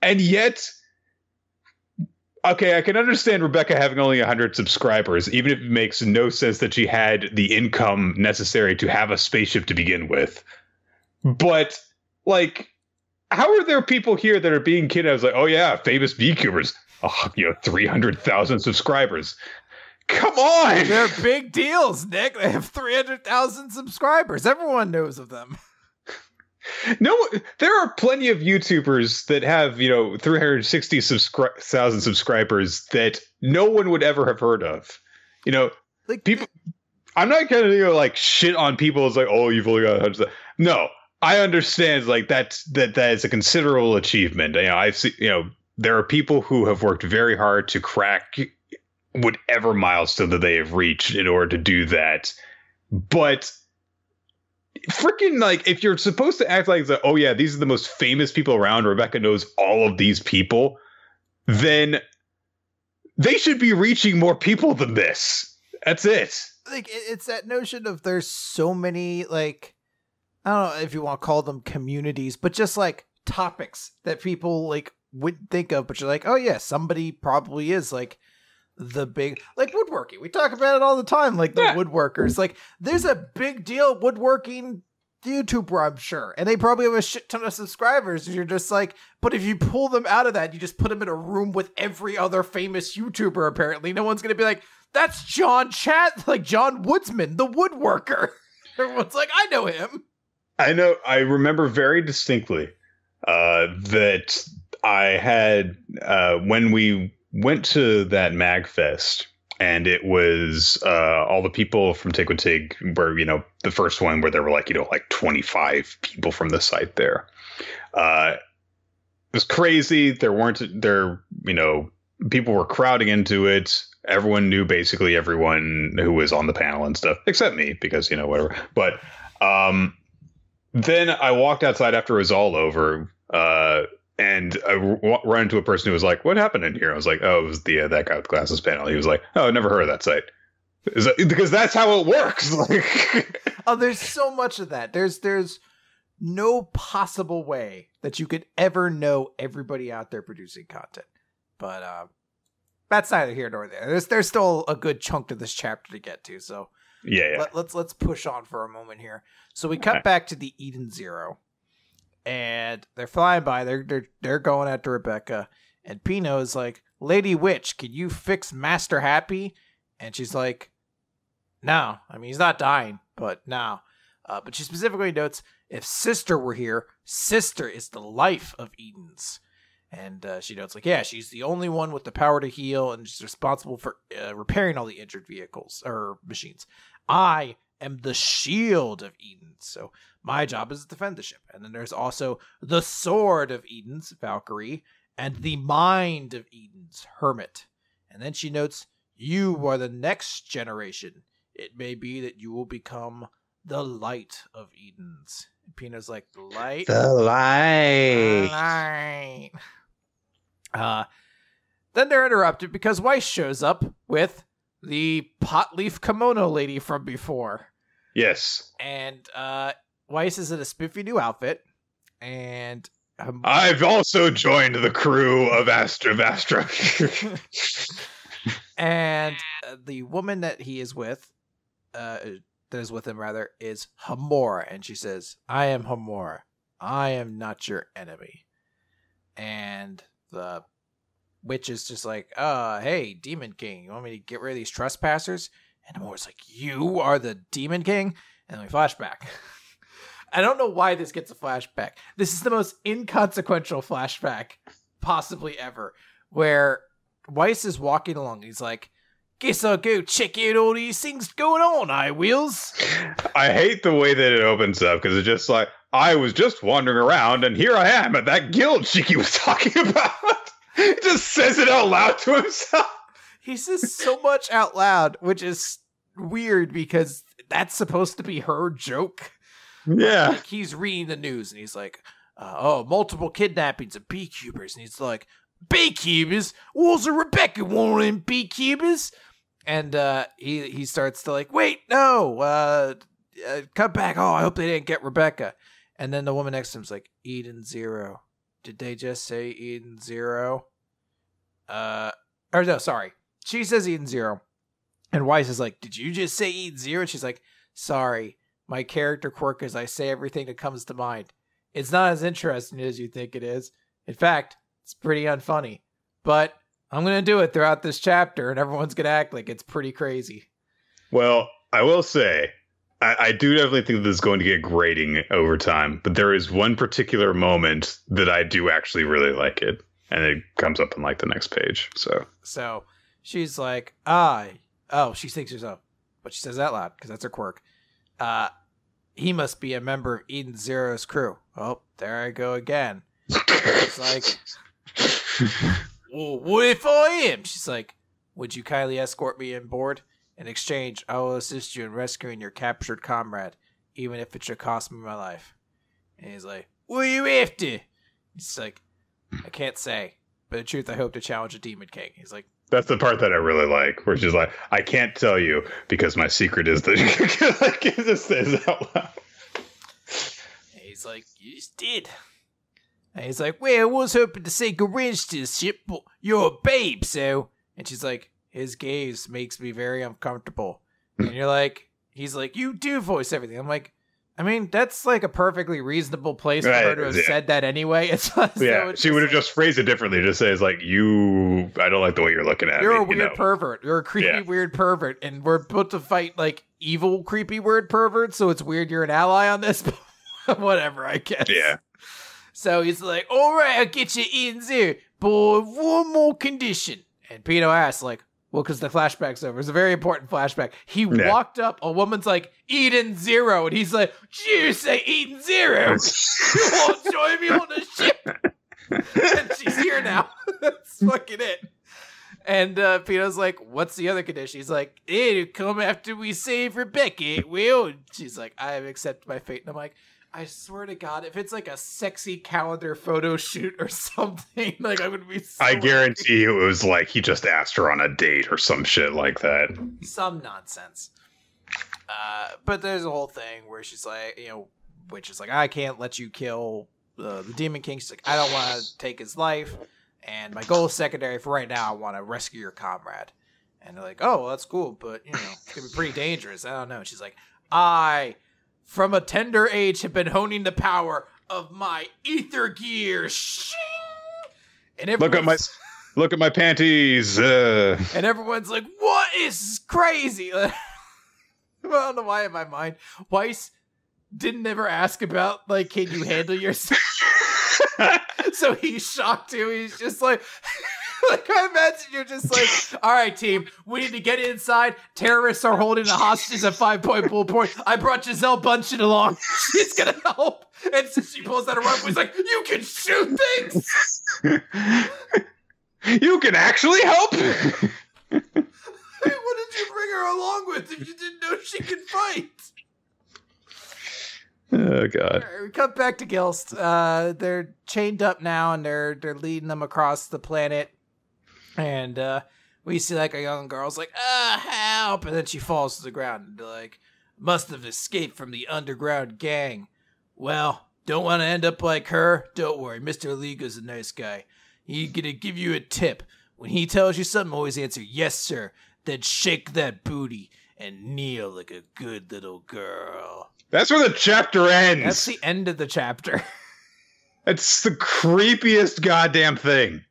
And yet, okay, I can understand Rebecca having only 100 subscribers, even if it makes no sense that she had the income necessary to have a spaceship to begin with. But, like, how are there people here that are being kidnapped? Like, oh yeah, famous B-Cubers. 300,000 subscribers. Come on! They're big deals, Nick. They have 300,000 subscribers. Everyone knows of them. No, there are plenty of YouTubers that have, 360,000 subscribers that no one would ever have heard of. Like people. I'm not going to shit on people. It's like, oh, you've only got 100. No, I understand. Like that is a considerable achievement. I've seen. There are people who have worked very hard to crack whatever milestone that they have reached in order to do that. But freaking, if you're supposed to act like, oh yeah, these are the most famous people around, Rebecca knows all of these people, then they should be reaching more people than this. That's it. It's that notion of there's so many, I don't know if you want to call them communities, but just topics that people like wouldn't think of, but you're like, oh yeah, somebody probably is like the big, like woodworking. We talk about it all the time, like the woodworkers. Like there's a big deal woodworking YouTuber, I'm sure, and they probably have a shit ton of subscribers. And you're just like, but if you pull them out of that, you just put them in a room with every other famous YouTuber. Apparently, no one's gonna be like, that's John like John Woodsman, the woodworker. Everyone's like, I know him. I know. I remember very distinctly that I had when we went to that MagFest. And it was all the people from Tig with Tig were, the first one where there were like 25 people from the site there. It was crazy. People were crowding into it. Everyone knew basically everyone who was on the panel and stuff, except me, because, whatever. But then I walked outside after it was all over. And I run into a person who was like, what happened in here? I was like, oh, it was that guy with glasses panel. He was like, oh, I never heard of that site. Because that's how it works. Like, oh, there's so much of that. There's no possible way that you could ever know everybody out there producing content. But that's neither here nor there. There's still a good chunk to this chapter to get to. So yeah. Let's push on for a moment here. So we cut back to the Eden Zero. And they're flying by. They're going after Rebecca. And Pino is like, Lady Witch, can you fix Master Happy? And she's like, no. I mean, he's not dying, but no. But she specifically notes, if Sister were here, Sister is the life of Eden's. And she notes, like, yeah, she's the only one with the power to heal, and she's responsible for repairing all the injured vehicles or machines. I am the shield of Eden, so my job is to defend the ship. And then there's also the sword of Eden's, Valkyrie, and the mind of Eden's, Hermit. And then she notes, you are the next generation. It may be that you will become the light of Eden's. And Pino's like, the light? The light. The light. Then they're interrupted because Weiss shows up with the pot leaf kimono lady from before. Yes. And Weiss is in a spiffy new outfit. And I've also joined the crew of Astra. And the woman that he is with, that is with him rather, is Hamora. And she says, I am Hamora. I am not your enemy. And the witch is just like, hey, Demon King, you want me to get rid of these trespassers? And Hamora's like, you are the Demon King? And then we flashback. I don't know why this gets a flashback. This is the most inconsequential flashback possibly ever, where Weiss is walking along. He's like, guess I'll go check out all these things going on, Wheels. I hate the way that it opens up, because it's just like, I was just wandering around, and here I am at that guild Shiki was talking about. He just says it out loud to himself. He says so much out loud, which is weird, because that's supposed to be her joke. Yeah. Like he's reading the news, and he's like, multiple kidnappings of beekeepers. And he's like, beekeepers? Was Rebecca one of them beekeepers? And he starts to like, wait, no, come back. Oh, I hope they didn't get Rebecca. And then the woman next to him's like, Eden Zero. Did they just say Eden Zero? Or no, sorry. She says Eden Zero. And Weiss is like, did you just say Eden Zero? And she's like, sorry. My character quirk is I say everything that comes to mind. It's not as interesting as you think it is. In fact, it's pretty unfunny. But I'm going to do it throughout this chapter, and everyone's going to act like it's pretty crazy. Well, I will say, I do definitely think this is going to get grating over time. But there is one particular moment that I do actually really like it. And it comes up on like the next page. So she's like, she thinks herself. But she says that loud because that's her quirk. He must be a member of Eden Zero's crew. Oh, there I go again. It's like, well, what if I am? She's like, would you kindly escort me on board? In exchange, I will assist you in rescuing your captured comrade, even if it should cost me my life. And he's like, what are you after? He's like, I can't say, but in truth, I hope to challenge a Demon King. He's like, that's the part that I really like, where she's like, I can't tell you because my secret is that like, it just says out loud. And he's like, you just did. And he's like, well, I was hoping to say Grinch to this ship, but you're a babe, so. And she's like, his gaze makes me very uncomfortable. And you're like, he's like, you do voice everything. I'm like, I mean, that's like a perfectly reasonable place for her to have said that anyway. It's she would have just phrased it differently. Just say, it's like, I don't like the way you're looking at me. You're a weird pervert. You're a creepy, weird pervert. And we're about to fight like evil, creepy, weird perverts. So it's weird you're an ally on this. Whatever, I guess. Yeah. So he's like, all right, I'll get you in there. But one more condition. And Pino asks, like, well, because the flashback's over. It's a very important flashback. He walked up. A woman's like, Eden Zero. And he's like, you say Eden Zero. You won't join me on the ship. And she's here now. That's fucking it. And Pino's like, what's the other condition? He's like, it'll come after we save Rebecca. It will. And she's like, I have accepted my fate. And I'm like, I swear to God, if it's like a sexy calendar photo shoot or something, like I would be so I guarantee you it was like he just asked her on a date or some shit like that. Some nonsense. But there's a whole thing where she's like, which is like, I can't let you kill the Demon King. She's like, I don't want to take his life. And my goal is secondary for right now. I want to rescue your comrade. And they're like, oh, well, that's cool. But, it's going to be pretty dangerous. I don't know. And she's like, from a tender age, have been honing the power of my ether gear. Shing! And look at my panties. And everyone's like, "What is crazy?" I don't know why in my mind, Weiss didn't ever ask about like, "Can you handle yourself?" So he's shocked too. He's just like. Like, I imagine you're just like, all right, team, we need to get inside. Terrorists are holding the hostages at 5-point bullet point. I brought Giselle Bundchen along. She's going to help. And so she pulls out a rifle. He's like, you can shoot things. You can actually help. Hey, what did you bring her along with if you didn't know she could fight? Oh, God. Right, we cut back to Gilst. They're chained up now, and they're leading them across the planet. And we see like a young girl's like, help! And then she falls to the ground. And they're like, must have escaped from the underground gang. Well, don't want to end up like her? Don't worry, Mr. Liga's a nice guy. He's gonna give you a tip. When he tells you something, always answer, yes, sir. Then shake that booty and kneel like a good little girl. That's where the chapter ends. That's the end of the chapter. It's the creepiest goddamn thing.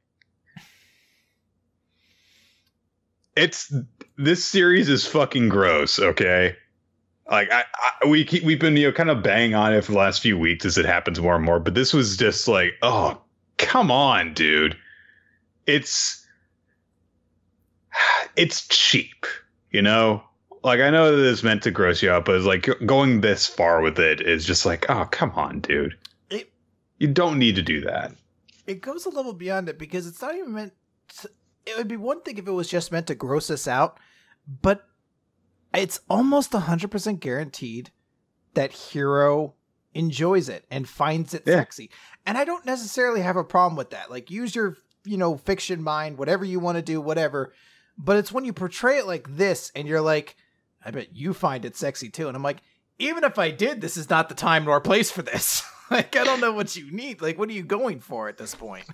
This series is fucking gross, okay? Like we've been kind of banging on it for the last few weeks as it happens more and more, but this was just like, oh, come on, dude. It's cheap, Like, I know that it's meant to gross you out, but it's like going this far with it is just like, oh, come on, dude. You don't need to do that. It goes a level beyond it because it's not even meant to, it would be one thing if it was just meant to gross us out, but it's almost 100% guaranteed that Hiro enjoys it and finds it sexy. And I don't necessarily have a problem with that. Like, use your, fiction mind, whatever you want to do, whatever. But it's when you portray it like this and you're like, I bet you find it sexy too. And I'm like, even if I did, this is not the time nor place for this. Like, I don't know what you need. Like, what are you going for at this point?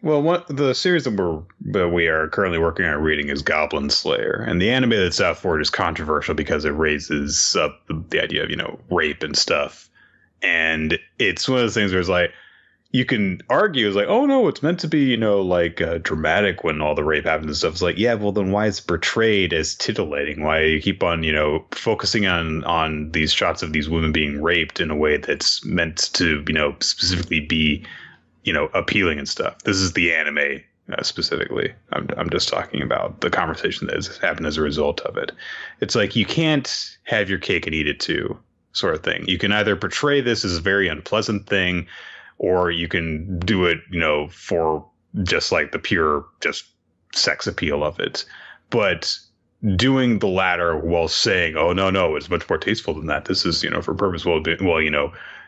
Well, the series that we are currently working on reading is Goblin Slayer, and the anime that's out for it is controversial because it raises up the idea of rape and stuff, and it's one of those things where it's like you can argue is like, oh no, it's meant to be dramatic when all the rape happens and stuff. It's like, yeah, well then why is it portrayed as titillating? Why you keep on focusing on these shots of these women being raped in a way that's meant to specifically be appealing and stuff. This is the anime specifically. I'm just talking about the conversation that has happened as a result of it. It's like you can't have your cake and eat it too, sort of thing. You can either portray this as a very unpleasant thing, or you can do it, for just like the pure just sex appeal of it. But doing the latter while saying, oh no, it's much more tasteful than that. This is for purpose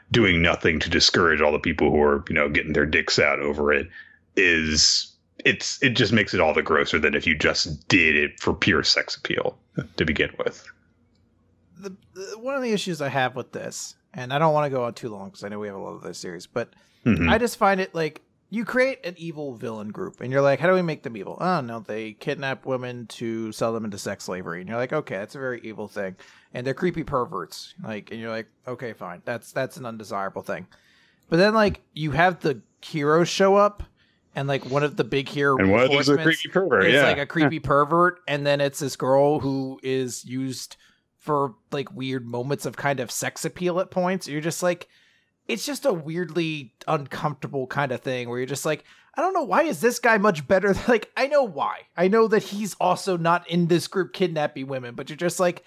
doing nothing to discourage all the people who are, getting their dicks out over it it just makes it all the grosser than if you just did it for pure sex appeal to begin with. One of the issues I have with this, and I don't want to go on too long because I know we have a lot of this series, but I just find it like you create an evil villain group and you're like, how do we make them evil? Oh no, they kidnap women to sell them into sex slavery. And you're like, okay, that's a very evil thing. And they're creepy perverts. Like, and you're like, okay, fine. That's an undesirable thing. But then like you have the heroes show up and like one of the big hero and one is a creepy pervert. It's like a creepy pervert. And then it's this girl who is used for like weird moments of kind of sex appeal at points. You're just like, it's just a weirdly uncomfortable kind of thing where you're just like, I don't know, why is this guy much better? Like, I know why. I know that he's also not in this group kidnapping women, but you're just like,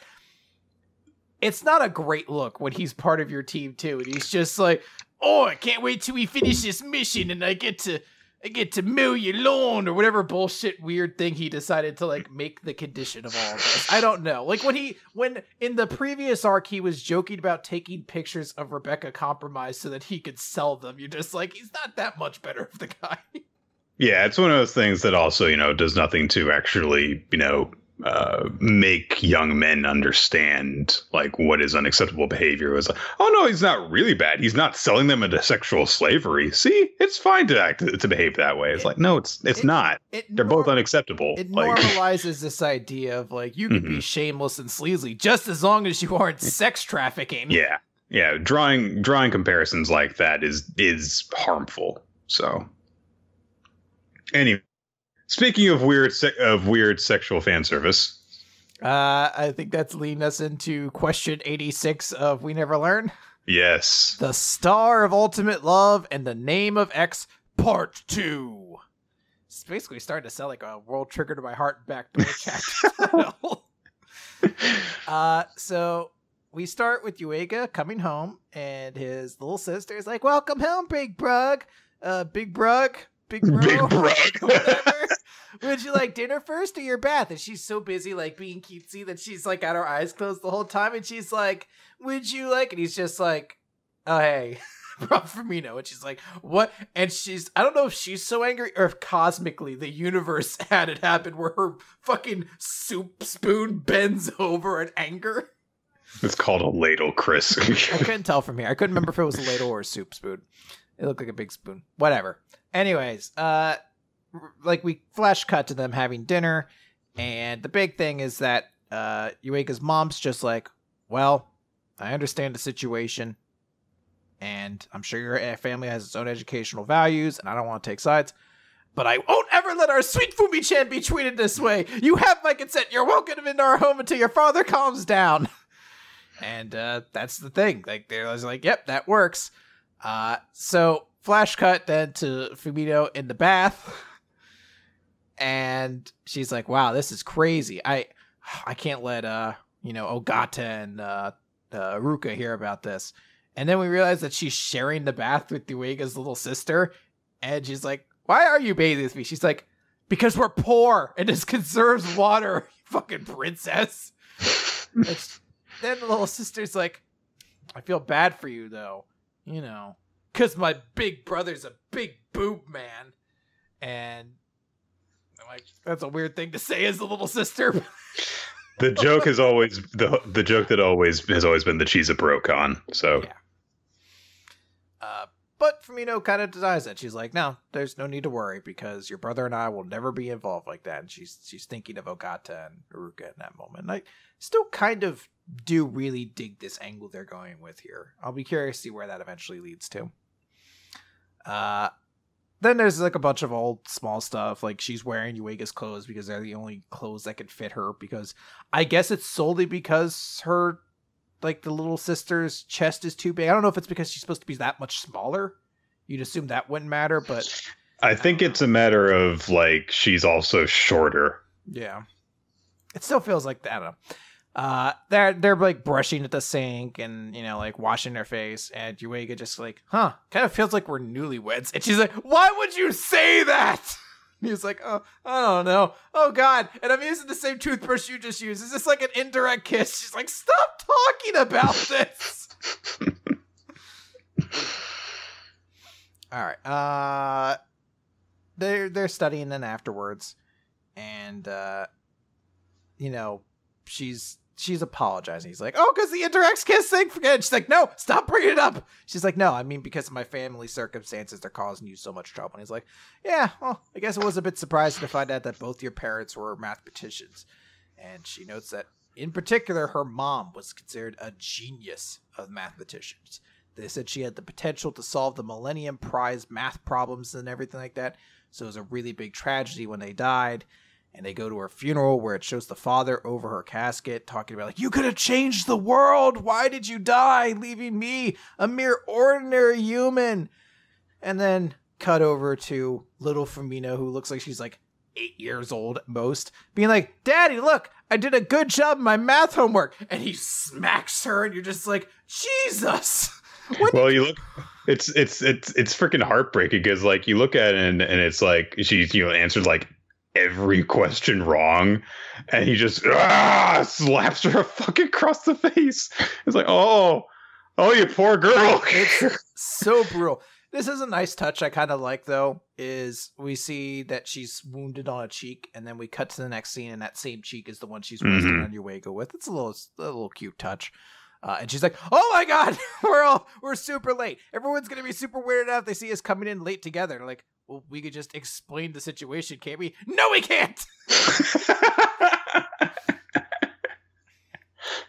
it's not a great look when he's part of your team too. And he's just like, oh, I can't wait till we finish this mission and I get to mow your lawn or whatever bullshit weird thing he decided to like make the condition of all of this. I don't know. Like when in the previous arc he was joking about taking pictures of Rebecca compromised so that he could sell them. You're just like, he's not that much better of the guy. Yeah, it's one of those things that also, does nothing to actually, make young men understand like what is unacceptable behavior. It was like, oh no, he's not really bad. He's not selling them into sexual slavery. See, it's fine to behave that way. It's like, no, it's not. They're both unacceptable. It like, normalizes this idea of like, you can be shameless and sleazy just as long as you aren't sex trafficking. Yeah. Yeah. Drawing comparisons like that is harmful. So anyway, speaking of weird sexual fan service, I think that's leading us into question 86 of We Never Learn. Yes. The Star of Ultimate Love and the Name of X Part 2. It's basically starting to sound like a World Trigger to My Heart backdoor chapter. So we start with Yuiga coming home, and his little sister is like, welcome home, Big Brug. Big Brug. Big Brug. Whatever. Would you like dinner first or your bath? And she's so busy like being cutesy that she's like got her eyes closed the whole time. And she's like, would you like? And he's just like, oh, hey, Firmino. And she's like, what? And I don't know if she's so angry or if cosmically the universe had it happen where her fucking soup spoon bends over in anger. It's called a ladle, Chris. I couldn't tell from here. I couldn't remember if it was a ladle or a soup spoon. It looked like a big spoon. Whatever. Anyways, like we flash cut to them having dinner, and the big thing is that Yuika's mom's just like, well, I understand the situation, and I'm sure your family has its own educational values, and I don't want to take sides, but I won't ever let our sweet Fumi-chan be treated this way. You have my consent. You're welcome into our home until your father calms down. And that's the thing. Like they're like, yep, that works. So flash cut then to Fumito in the bath. And she's like, wow, this is crazy. I can't let, Ogata and Ruka hear about this. And then we realize that she's sharing the bath with Yuiga's little sister. And she's like, why are you bathing with me? She's like, because we're poor and this conserves water, you fucking princess. Then the little sister's like, I feel bad for you, though. Because my big brother's a big boob man. And I'm like, that's a weird thing to say as a little sister. The joke is always the joke that has always been the cheese a brocon. So yeah. But Firmino kind of denies it. She's like, no, there's no need to worry because your brother and I will never be involved like that. And she's thinking of Ogata and Haruka in that moment. And I still kind of do really dig this angle they're going with here. I'll be curious to see where that eventually leads to. Then there's like a bunch of old small stuff. Like she's wearing Yuiga's clothes because they're the only clothes that could fit her. Because I guess it's solely because her, like the little sister's chest is too big. I don't know if it's because she's supposed to be that much smaller. You'd assume that wouldn't matter, but I think it's a matter of like she's also shorter. Yeah, it still feels like that. I don't know. They're like brushing at the sink and like washing their face, and Yuiga just like, kind of feels like we're newlyweds, and she's like, why would you say that? And he's like, oh, I don't know. Oh God, and I'm using the same toothbrush you just used. Is this like an indirect kiss? She's like, stop talking about this. All right. They're studying then afterwards, and she's she's apologizing. He's like, oh, because the Interx kiss thing, forget it. She's like, no, stop bringing it up. She's like, no, I mean, because of my family circumstances, they're causing you so much trouble. And he's like, yeah, well, I guess it was a bit surprising to find out that both your parents were mathematicians. And she notes that, in particular, her mom was considered a genius of mathematicians. They said she had the potential to solve the Millennium Prize math problems and everything like that. So it was a really big tragedy when they died. And they go to her funeral where it shows the father over her casket talking about, like, you could have changed the world. Why did you die, leaving me, a mere ordinary human? And then cut over to little Firmino, who looks like she's like 8 years old at most, being like, Daddy, look, I did a good job in my math homework. And he smacks her and you're just like, Jesus. Well, you look, it's freaking heartbreaking because, like, you look at it and it's like she's, answered like every question wrong, and he just slaps her fucking across the face. It's like, oh, you poor girl. It's so brutal. This is a nice touch I kind of like, though, is we see that she's wounded on a cheek, and then we cut to the next scene, and that same cheek is the one she's resting on Uego with. It's a little cute touch. And she's like, oh my God, we're super late. Everyone's going to be super weirded out if they see us coming in late together. And like, well, we could just explain the situation, can't we? No, we can't.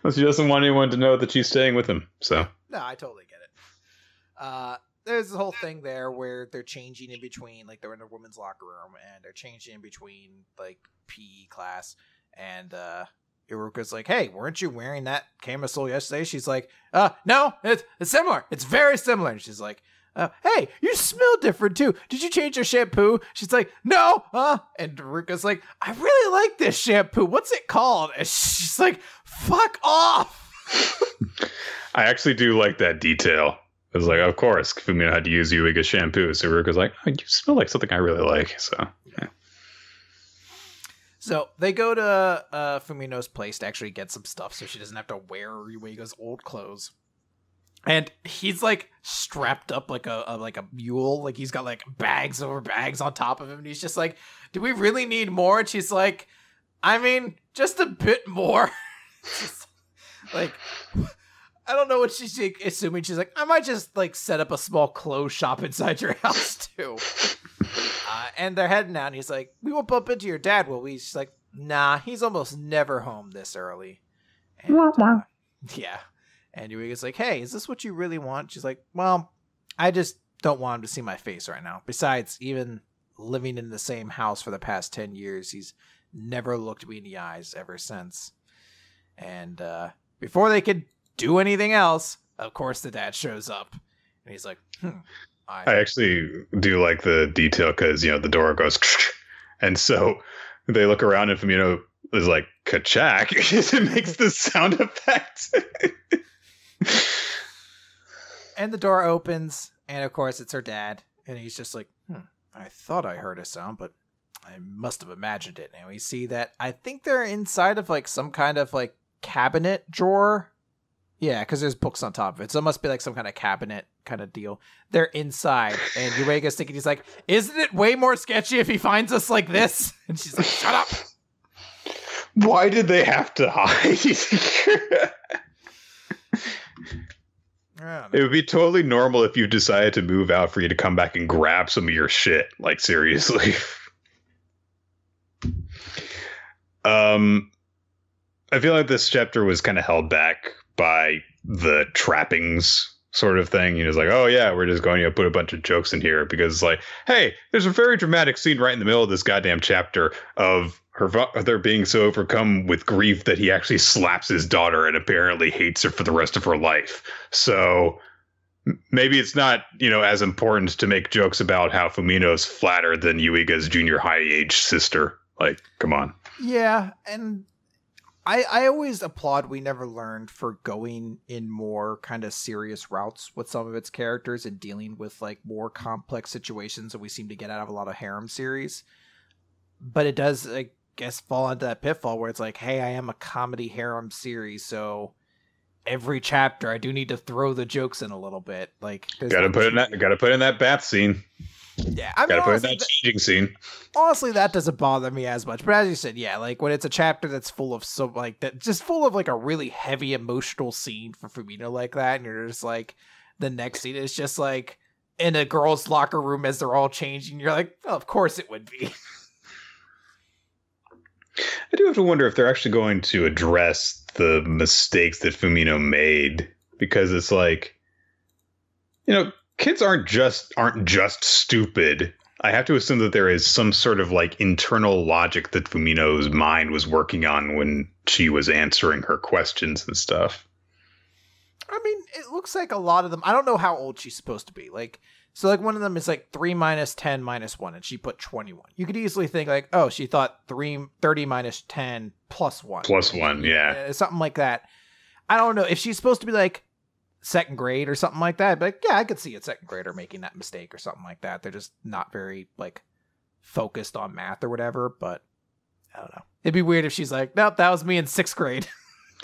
Well, she doesn't want anyone to know that she's staying with him. So no, I totally get it. There's this whole thing there where they're changing in between, like they're in a women's locker room and they're changing in between like PE class, and Iruka's like, hey, weren't you wearing that camisole yesterday? She's like, no, it's similar. It's very similar. And she's like, hey, you smell different too. Did you change your shampoo? She's like, no. And Iruka's like, I really like this shampoo. What's it called? And she's like, fuck off. I actually do like that detail. It was like, of course, Fumino had to use Yuiga's shampoo. So Iruka's like, oh, you smell like something I really like. So, yeah. So they go to Fumino's place to actually get some stuff so she doesn't have to wear Yuiga's old clothes. And he's like strapped up like a mule. Like he's got like bags over bags on top of him. And he's just like, do we really need more? And she's like, I mean, just a bit more. Like, I don't know what she's assuming. She's like, I might just like set up a small clothes shop inside your house too. And they're heading out, and he's like, we won't bump into your dad, will we? She's like, nah, he's almost never home this early. And, yeah. And Yuiga's like, hey, is this what you really want? She's like, well, I just don't want him to see my face right now. Besides, even living in the same house for the past 10 years, he's never looked me in the eyes ever since. And before they could do anything else, of course, the dad shows up. And he's like, I actually do like the detail because, the door goes, and so they look around and Fumino is like, ka-chack. It makes the sound effect. And the door opens, and of course, it's her dad. And he's just like, I thought I heard a sound, but I must have imagined it. And we see that I think they're inside of like some kind of like cabinet drawer. Yeah, because there's books on top of it. So it must be like some kind of cabinet kind of deal. They're inside, and Yuiga's thinking, he's like, isn't it way more sketchy if he finds us like this? And she's like, shut up. Why did they have to hide? It would be totally normal if you decided to move out for you to come back and grab some of your shit. Like, seriously. I feel like this chapter was kind of held back by the trappings sort of thing. It's like, oh yeah, we're just going to put a bunch of jokes in here because it's like, hey, there's a very dramatic scene right in the middle of this goddamn chapter of her father being so overcome with grief that he actually slaps his daughter and apparently hates her for the rest of her life. So maybe it's not, as important to make jokes about how Fumino's flatter than Yuiga's junior high age sister. Like, come on. Yeah, and I always applaud We Never Learned for going in more kind of serious routes with some of its characters and dealing with like more complex situations that we seem to get out of a lot of harem series. But it does, I guess, fall into that pitfall where it's like, hey, I am a comedy harem series, so every chapter I do need to throw the jokes in a little bit. Like, gotta put in that bath scene. Yeah, I mean, Gotta put in honestly, that changing scene. honestly, that doesn't bother me as much. But as you said, yeah, like when it's a chapter that's full of just full of like a really heavy emotional scene for Fumino like that, and you're just like, the next scene is just like in a girl's locker room as they're all changing. You're like, well, of course it would be. I do have to wonder if they're actually going to address the mistakes that Fumino made, because it's like, kids aren't just stupid. I have to assume that there is some sort of like internal logic that Fumino's mind was working on when she was answering her questions and stuff. I mean, it looks like a lot of them. I don't know how old she's supposed to be. So one of them is like 3 minus 10 minus 1, and she put 21. You could easily think like, oh, she thought 30 minus 10 plus 1. Plus 1, yeah. Something like that. I don't know if she's supposed to be like second grade or something like that. But yeah, I could see a second grader making that mistake or something like that. They're just not very like focused on math or whatever. But I don't know. It'd be weird if she's like, nope, that was me in 6th grade.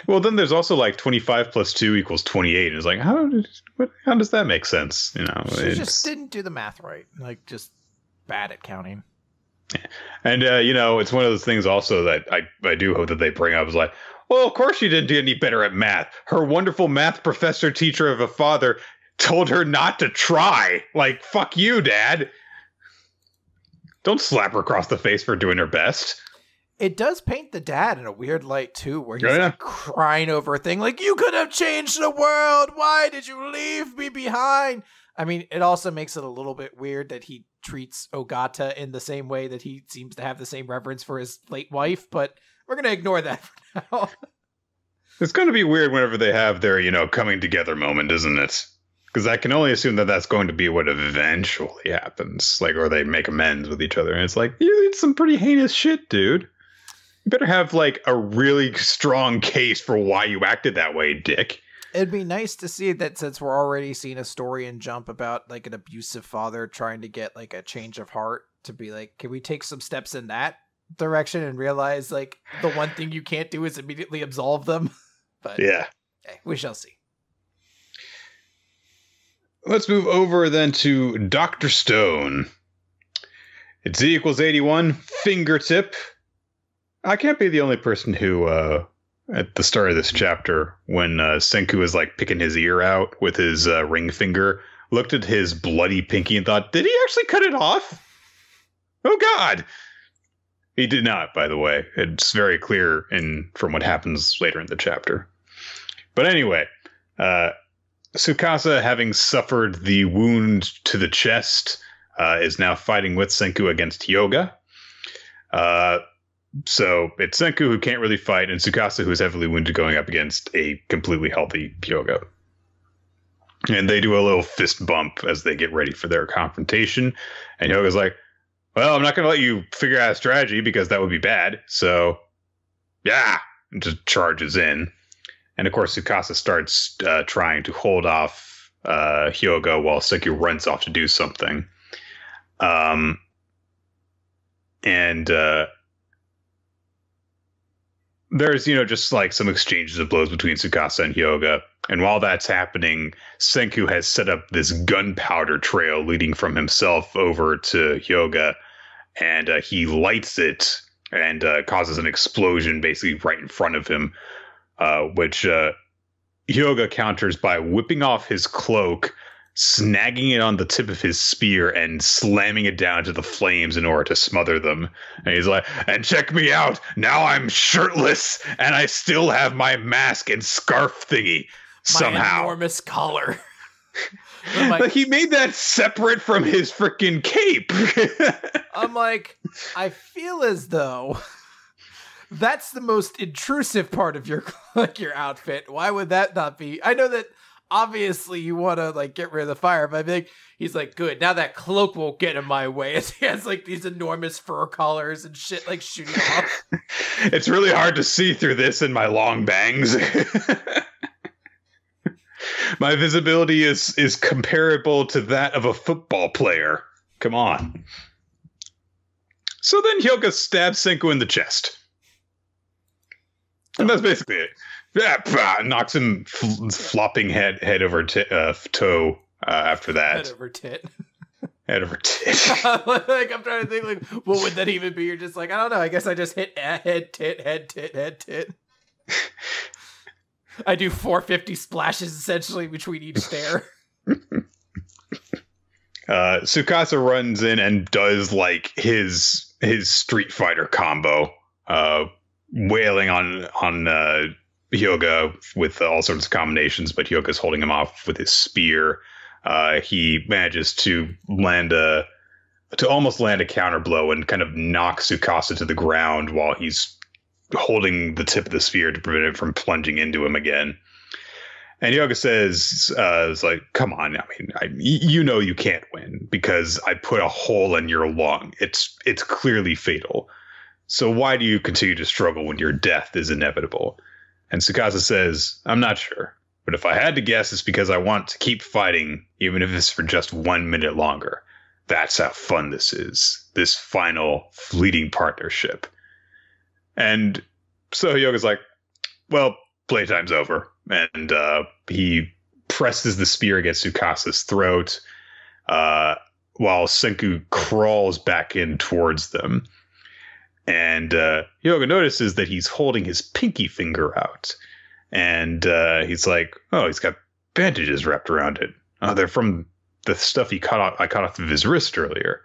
Well, then there's also like 25 plus 2 equals 28. And it's like, how does that make sense? She just didn't do the math right. Like, just bad at counting. And, it's one of those things also that I do hope that they bring up is like, well, of course she didn't do any better at math. Her wonderful math professor teacher of a father told her not to try. Like, fuck you, Dad. Don't slap her across the face for doing her best. It does paint the dad in a weird light, too, where he's like crying over a thing like, you could have changed the world. Why did you leave me behind? I mean, it also makes it a little bit weird that he treats Ogata in the same way that he seems to have the same reverence for his late wife, but we're going to ignore that for now. It's going to be weird whenever they have their, coming together moment, isn't it? Because I can only assume that that's going to be what eventually happens. Like, or they make amends with each other. And it's like, you did some pretty heinous shit, dude. You better have like a really strong case for why you acted that way, dick. It'd be nice to see that since we're already seeing a story in Jump about like an abusive father trying to get like a change of heart, to be like, can we take some steps in that direction and realize like the one thing you can't do is immediately absolve them? But yeah, we shall see. Let's move over then to Dr. Stone. It's Z equals 81, fingertip. I can't be the only person who, at the start of this chapter, when Senku is like picking his ear out with his ring finger, looked at his bloody pinky and thought, did he actually cut it off? Oh, God. He did not, by the way. It's very clear from what happens later in the chapter. But anyway, Tsukasa, having suffered the wound to the chest, is now fighting with Senku against Hyoga. So it's Senku who can't really fight, and Tsukasa who is heavily wounded going up against a completely healthy Hyoga. And they do a little fist bump as they get ready for their confrontation. And Hyoga's like, well, I'm not going to let you figure out a strategy because that would be bad. So, yeah, and just charges in. And of course, Tsukasa starts trying to hold off Hyoga while Senku runs off to do something. There's, just like some exchanges of blows between Tsukasa and Hyoga. And while that's happening, Senku has set up this gunpowder trail leading from himself over to Hyoga. And he lights it and causes an explosion basically right in front of him, which Hyoga counters by whipping off his cloak, snagging it on the tip of his spear and slamming it down to the flames in order to smother them. And he's like, and check me out. Now I'm shirtless and I still have my mask and scarf thingy somehow. My enormous collar. Like he made that separate from his freaking cape. I'm like, I feel as though that's the most intrusive part of your outfit. Why would that not be? I know that obviously you want to like get rid of the fire, but I think he's like, good, now that cloak won't get in my way. As he has like these enormous fur collars and shit like shooting off. It's really hard to see through this in my long bangs. My visibility is comparable to that of a football player. Come on. So then Hyoga stabs Senku in the chest. And that's basically it. Yeah, knocks him flopping head over toe after that. Head over tit. Head over tit. Like, I'm trying to think, like, what would that even be? You're just like, I don't know. I guess I just hit head, tit, head, tit, head, tit. I do 450 splashes, essentially, between each stare. Tsukasa runs in and does, like, his Street Fighter combo, wailing on Hyoga with all sorts of combinations, but Hyoga's holding him off with his spear. He manages to almost land a counter blow and kind of knock Tsukasa to the ground while he's holding the tip of the spear to prevent it from plunging into him again. And Hyoga says, "It's like, come on. I mean, you know you can't win because I put a hole in your lung. It's clearly fatal. So why do you continue to struggle when your death is inevitable?" And Tsukasa says, "I'm not sure. But if I had to guess, it's because I want to keep fighting, even if it's for just 1 minute longer. That's how fun this is. This final fleeting partnership." And so Hyoga's like, well, playtime's over. And he presses the spear against Tsukasa's throat while Senku crawls back in towards them. And Hyoga notices that he's holding his pinky finger out. And he's like, oh, he's got bandages wrapped around it. Oh, they're from the stuff I cut off of his wrist earlier.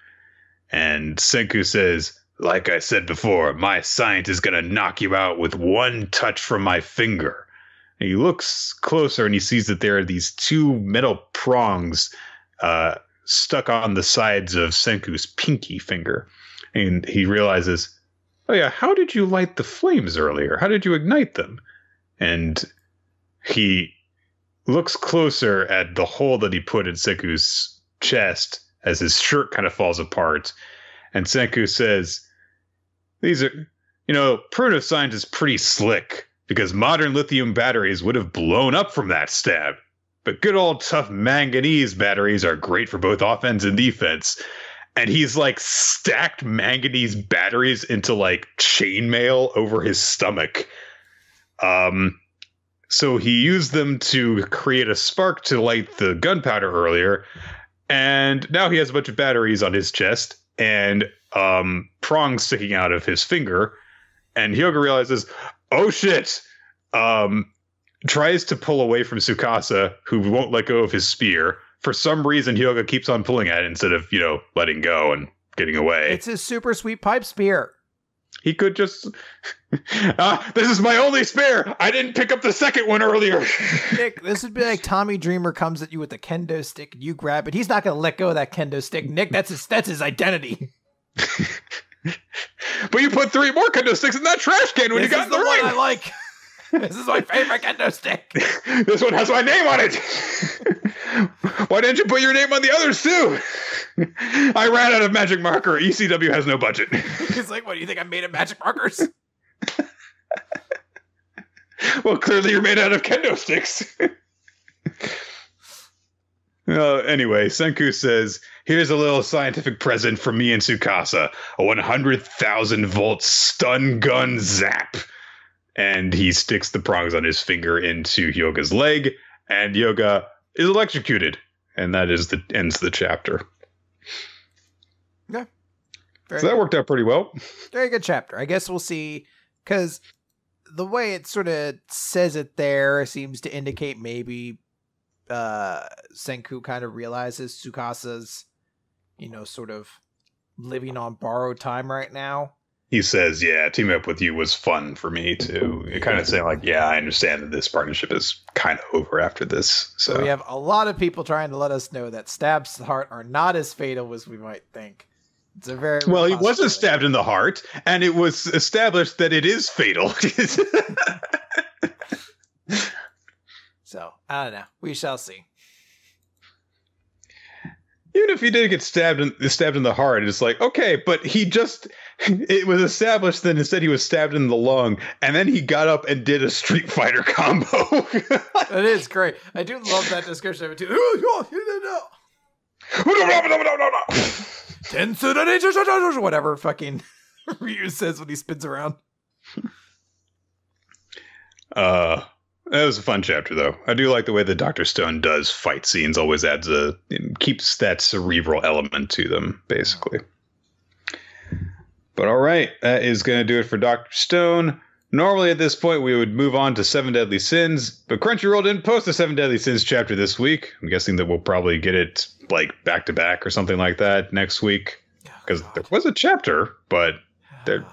And Senku says, like I said before, my science is going to knock you out with one touch from my finger. And he looks closer and he sees that there are these two metal prongs stuck on the sides of Senku's pinky finger. And he realizes, oh yeah, how did you light the flames earlier? How did you ignite them? And he looks closer at the hole that he put in Senku's chest as his shirt kind of falls apart. And Senku says, these are, primitive science is pretty slick because modern lithium batteries would have blown up from that stab. But good old tough manganese batteries are great for both offense and defense. And he's like stacked manganese batteries into like chainmail over his stomach. So he used them to create a spark to light the gunpowder earlier. And now he has a bunch of batteries on his chest and prongs sticking out of his finger. And Hyoga realizes, oh shit, tries to pull away from Tsukasa, who won't let go of his spear. For some reason, Hyoga keeps on pulling at it instead of, letting go and getting away. It's his super sweet pipe spear. He could just, this is my only spear. I didn't pick up the second one earlier. Nick, this would be like Tommy Dreamer comes at you with a kendo stick and you grab it. He's not going to let go of that kendo stick. Nick, that's his identity. But you put 3 more kendo sticks in that trash can when you got in the ring. This is the one I like. This is my favorite kendo stick. This one has my name on it. Why didn't you put your name on the others too? I ran out of magic marker. ECW has no budget. He's like, what, do you think I'm made of magic markers? Well, clearly you're made out of kendo sticks. Anyway, Senku says, here's a little scientific present from me and Tsukasa. A 100,000 volt stun gun zap. And he sticks the prongs on his finger into Hyoga's leg, and Hyoga is electrocuted. And that ends the chapter. Yeah. So that worked out pretty well. Very good chapter. I guess we'll see, because the way it sort of says it there seems to indicate maybe Senku kind of realizes Tsukasa's, sort of living on borrowed time right now. He says, yeah, teaming up with you was fun for me too. You're kind of saying like, yeah, I understand that this partnership is kind of over after this. So we have a lot of people trying to let us know that stabs to the heart are not as fatal as we might think. It's a very well, he wasn't stabbed in the heart, and it was established that it is fatal. So I don't know. We shall see. Even if he did get stabbed in the heart, it's like, okay, but it was established that instead he was stabbed in the lung, and then he got up and did a Street Fighter combo. That is great. I do love that description of it too. Whatever fucking Ryu says when he spins around. That was a fun chapter, though. I do like the way that Dr. Stone does fight scenes. Always keeps that cerebral element to them, basically. But all right, that is going to do it for Dr. Stone. Normally at this point we would move on to Seven Deadly Sins, but Crunchyroll didn't post a Seven Deadly Sins chapter this week. I'm guessing that we'll probably get it like back to back or something like that next week, because there was a chapter, but there.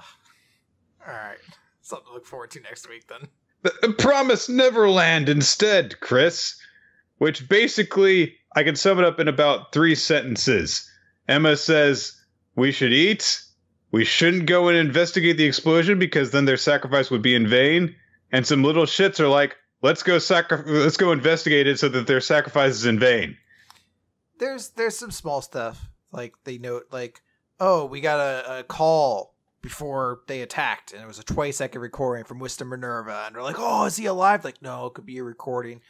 All right, something to look forward to next week then. The Promised Neverland instead, Chris, which basically I can sum it up in about 3 sentences. Emma says we should eat. We shouldn't go and investigate the explosion because then their sacrifice would be in vain. And some little shits are like, let's go investigate it so that their sacrifice is in vain. There's some small stuff. Like they note like, oh, we got a call before they attacked, and it was a 20-second recording from Mr. Minerva. And they're like, oh, is he alive? Like, no, it could be a recording.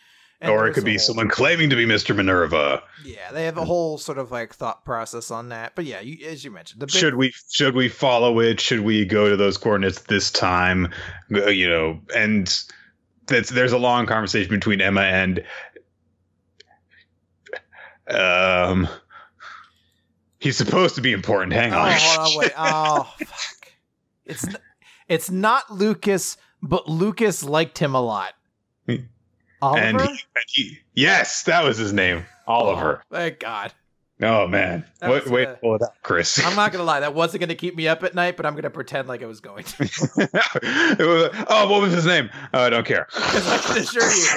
And or it could be someone claiming to be Mr. Minerva. Yeah, they have a whole sort of like thought process on that. But yeah, as you mentioned, should we follow it? Should we go to those coordinates this time? And there's a long conversation between Emma and he's supposed to be important. Hang on. Hold on, wait. Oh, fuck. It's not Lucas, but Lucas liked him a lot. Oliver? And yes, that was his name. Oliver. Oh, thank God. Oh, man. Wait, pull it up, Chris. I'm not going to lie. That wasn't going to keep me up at night, but I'm going to pretend like it was going to. What was his name? Oh, I don't care. Because I can assure you,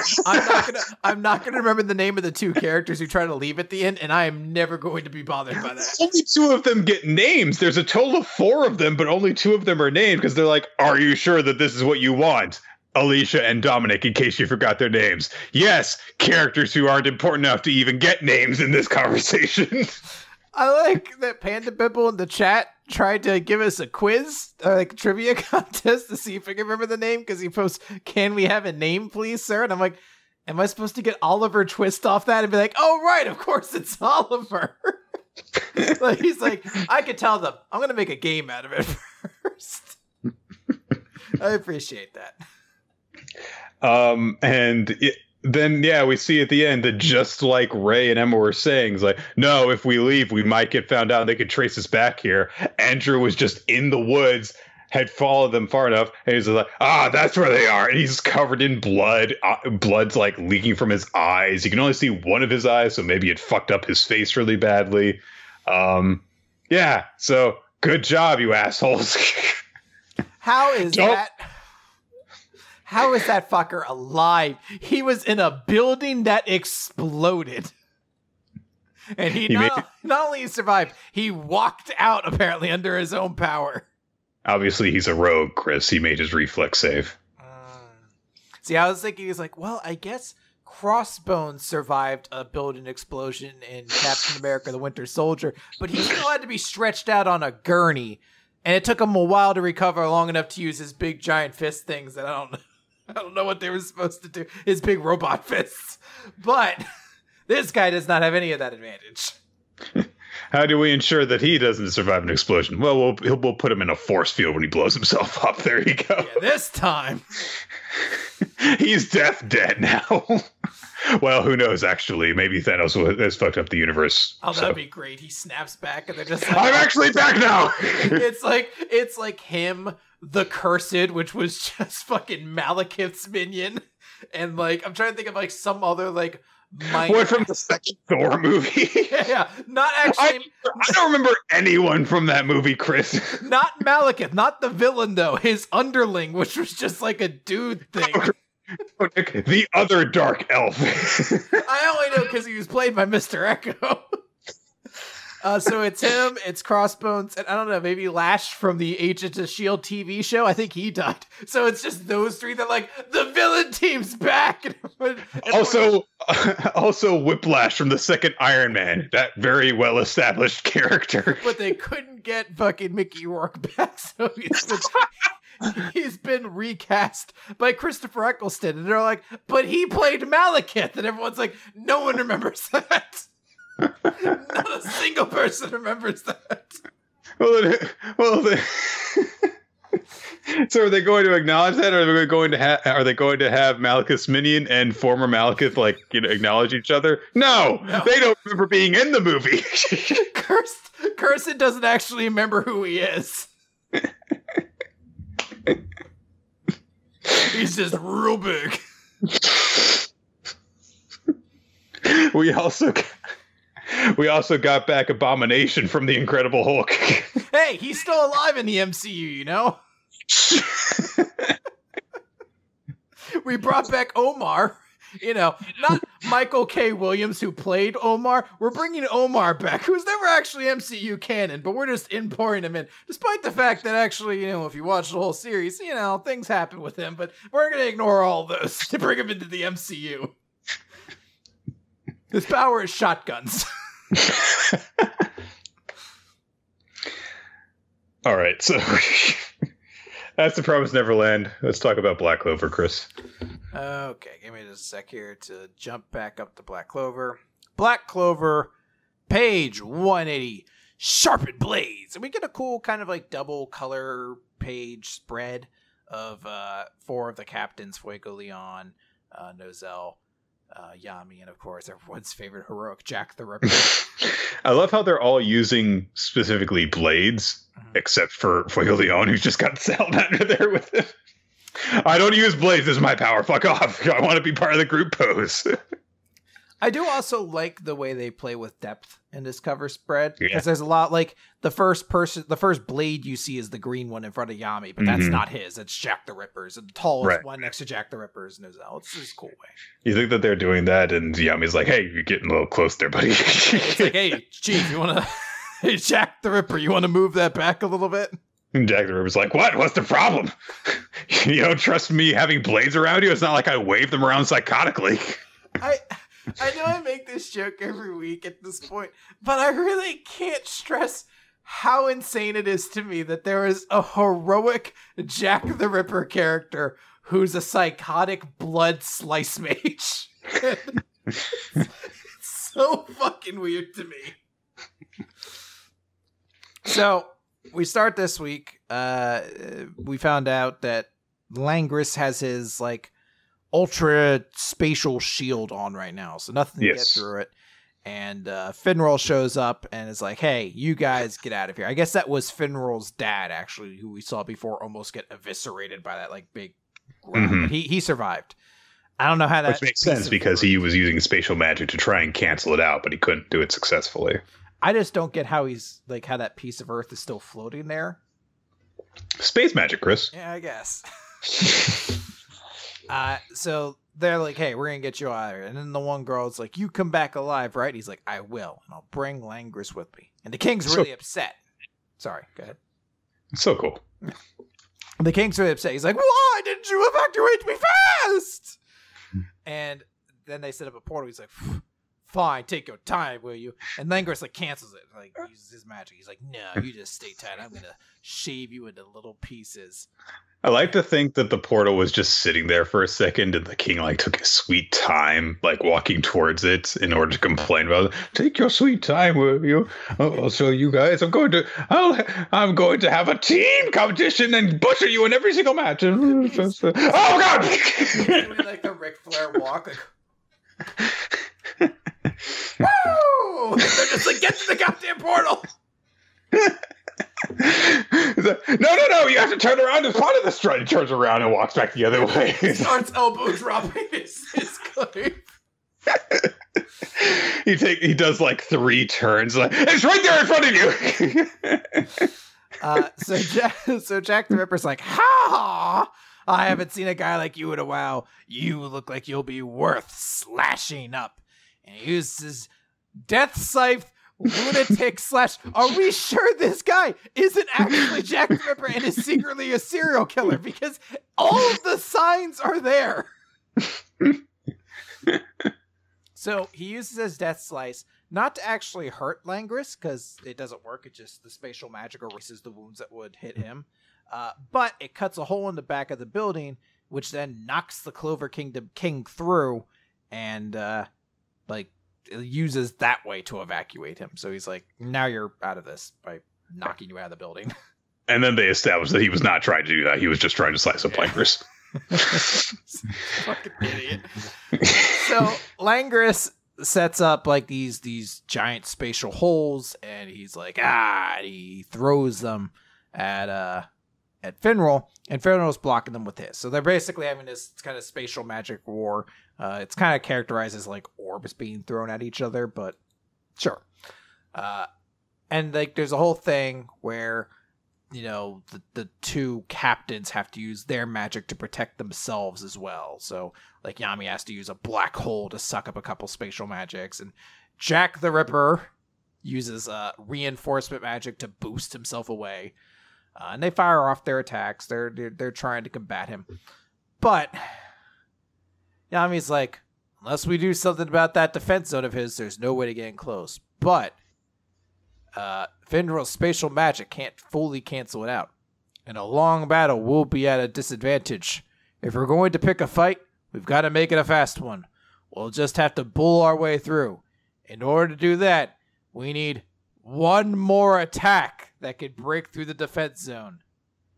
I'm not going to remember the name of the 2 characters who try to leave at the end, and I am never going to be bothered by that. Only 2 of them get names. There's a total of 4 of them, but only 2 of them are named because they're like, are you sure that this is what you want? Alicia and Dominic, in case you forgot their names. Yes, characters who aren't important enough to even get names in this conversation. I like that Panda Bibble in the chat tried to give us a quiz, or like a trivia contest to see if I can remember the name, because he posts, can we have a name, please, sir? And I'm like, am I supposed to get Oliver Twist off that and be like, oh, right, of course it's Oliver. Like, he's like, I could tell them. I'm going to make a game out of it first. I appreciate that. Then we see at the end that just like Ray and Emma were saying, it's like, no, if we leave, we might get found out. They could trace us back here. Andrew was just in the woods, had followed them far enough, and he's like, that's where they are. And he's covered in blood. Blood's like leaking from his eyes. You can only see one of his eyes, so maybe it fucked up his face really badly. So good job, you assholes. How is that fucker alive? He was in a building that exploded. And he not only survived, he walked out apparently under his own power. Obviously, he's a rogue, Chris. He made his reflex save. See, I was thinking, he's like, well, I guess Crossbones survived a building explosion in Captain America the Winter Soldier, but he still had to be stretched out on a gurney. And it took him a while to recover long enough to use his big giant fist things that I don't know what they were supposed to do. His big robot fists. But this guy does not have any of that advantage. How do we ensure that he doesn't survive an explosion? Well, we'll put him in a force field when he blows himself up. There you go. Yeah, this time. He's dead now. Well, who knows, actually. Maybe Thanos has fucked up the universe. Oh, that'd be great. He snaps back and they're just like, I'm actually back now! It's like him, the Cursed, which was just fucking Malekith's minion. And like, I'm trying to think of like some other like what from the second Thor movie? Yeah, not actually. I don't remember anyone from that movie, Chris. Not Malekith, not the villain though. His underling, which was just like a dude thing. The other dark elf. I only know because he was played by Mr. Echo. So it's him, it's Crossbones, and I don't know, maybe Lash from the Agents of S.H.I.E.L.D. TV show. I think he died. So it's just those three that like, the villain team's back. Also Whiplash from the second Iron Man. That very well-established character. But they couldn't get fucking Mickey Rourke back, so he's been recast by Christopher Eccleston. And they're like, but he played Malekith. And everyone's like, no one remembers that. Not a single person remembers that. So are they going to acknowledge that, or are they going to have Malekith's minion and former Malekith acknowledge each other? No, they don't remember being in the movie. Cursed doesn't actually remember who he is. He's just real big. We also got back Abomination from the Incredible Hulk. Hey, he's still alive in the MCU, you know? We brought back Omar. You know, not Michael K. Williams, who played Omar. We're bringing Omar back, who's never actually MCU canon, but we're just importing him in. Despite the fact that actually, you know, if you watch the whole series, you know, things happen with him, but we're going to ignore all those to bring him into the MCU. His power is shotguns. All right, so that's the Promised Neverland. Let's talk about Black Clover, Chris. Okay, give me just a sec here to jump back up to Black Clover. Black Clover, page 180, Sharpened Blades. And we get a cool kind of like double color page spread of 4 of the captains, Fuego Leon, Nozel, Yami, and of course everyone's favorite heroic Jack the Ripper. I love how they're all using specifically blades, except for Fuego Leon, who's just got Sal under there with him. I don't use blades as my power. Fuck off. I want to be part of the group pose. I do also like the way they play with depth in this cover spread, because there's a lot like the first blade you see is the green one in front of Yami, but that's not his. It's Jack the Ripper's, and the tallest one next to Jack the Ripper's Nozel. It's just a cool way. You think that they're doing that, and Yami's like, "Hey, you're getting a little close there, buddy." It's like, "Hey, Chief, you want to? Hey, Jack the Ripper, you want to move that back a little bit?" And Jack the Ripper's like, "What? What's the problem? You don't trust me having blades around you? It's not like I wave them around psychotically." I know I make this joke every week at this point, but I really can't stress how insane it is to me that there is a heroic Jack the Ripper character who's a psychotic blood slice mage. It's so fucking weird to me. So, we start this week. We found out that Langris has his, like, ultra spatial shield on right now, so nothing to get through it. And Finral shows up and is like, "Hey, you guys get out of here." I guess that was Finral's dad, actually, who we saw before almost get eviscerated by that like big ground. But he survived. I don't know how that, which makes sense because he was using spatial magic to try and cancel it out, but he couldn't do it successfully. I just don't get how he's like how that piece of Earth is still floating there. Space magic, Chris. Yeah, I guess. So they're like, "Hey, we're gonna get you out of here." And then the one girl's like, "You come back alive, right?" He's like, "I will, and I'll bring Langris with me." And the king's really upset. Sorry, go ahead. It's so cool. The king's really upset. He's like, "Why didn't you evacuate me fast?" And then they set up a portal. He's like, "Fine, take your time, will you?" And Langris like cancels it, like uses his magic. He's like, "No, you just stay tight. I'm gonna shave you into little pieces." I like to think that the portal was just sitting there for a second, and the king like took his sweet time, like walking towards it in order to complain about it. "Take your sweet time, will you? I'll show you guys. I'm going to have a team competition and butcher you in every single match." Oh God! Doing like the Ric Flair walk. Like, woo! They're just like, "Get to the goddamn portal." No, you have to turn around as part of the strut. He turns around and walks back the other way. Starts elbow dropping his claim. He does like 3 turns, like, "It's right there in front of you." So Jack the Ripper's like, "Ha! I haven't seen a guy like you in a while. You look like you'll be worth slashing up." And he uses Death Scythe lunatic slash. Are we sure this guy isn't actually Jack the Ripper and is secretly a serial killer? Because all of the signs are there. So he uses his death slice not to actually hurt Langris, because it doesn't work. It just the spatial magic erases the wounds that would hit him. But it cuts a hole in the back of the building, which then knocks the Clover King through, and uses that way to evacuate him. So he's like, "Now you're out of this," by knocking you out of the building. And then they established that he was not trying to do that. He was just trying to slice up Langris. Fucking idiot. So Langris sets up like these giant spatial holes, and he's like, and he throws them at Finral, and Finral's blocking them with his. So they're basically having this kind of spatial magic war. It's kind of characterized as like orbs being thrown at each other, but sure. And like there's a whole thing where, you know, the two captains have to use their magic to protect themselves as well. So like Yami has to use a black hole to suck up a couple spatial magics, and Jack the Ripper uses reinforcement magic to boost himself away. And they fire off their attacks. They're trying to combat him. But Yami's like, unless we do something about that defense zone of his, there's no way to get in close. But Finral's spatial magic can't fully cancel it out. In a long battle, we'll be at a disadvantage. If we're going to pick a fight, we've got to make it a fast one. We'll just have to bull our way through. In order to do that, we need one more attack that could break through the defense zone.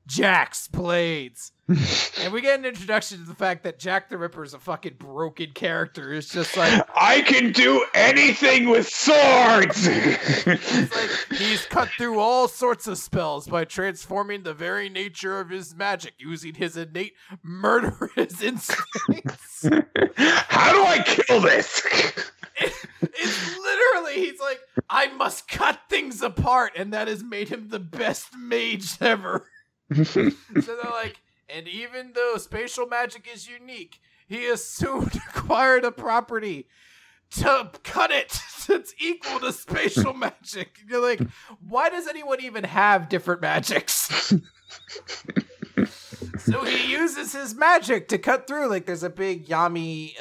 Jack's blades. And we get an introduction to the fact that Jack the Ripper is a fucking broken character. It's just like, I can do anything with swords. it's like he's cut through all sorts of spells by transforming the very nature of his magic, using his innate murderous instincts. How do I kill this? It's literally, he's like, I must cut things apart, and that has made him the best mage ever. So they're like, and even though spatial magic is unique, he has soon acquired a property to cut it that's equal to spatial magic. You're like, why does anyone even have different magics? So he uses his magic to cut through. Like, there's a big Yami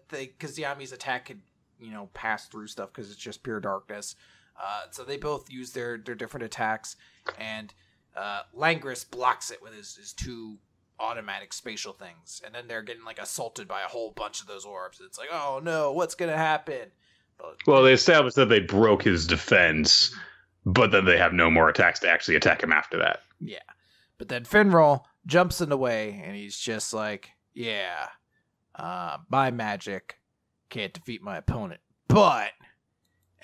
thing, because Yami's attack could, you know, pass through stuff because it's just pure darkness. So they both use their different attacks, and Langris blocks it with his two automatic spatial things, and then they're getting like assaulted by a whole bunch of those orbs. It's like, oh no, what's gonna happen? But, well, they established that they broke his defense, but then they have no more attacks to actually attack him after that. Yeah, but then Finral jumps in the way, and he's just like, yeah, my magic can't defeat my opponent, but,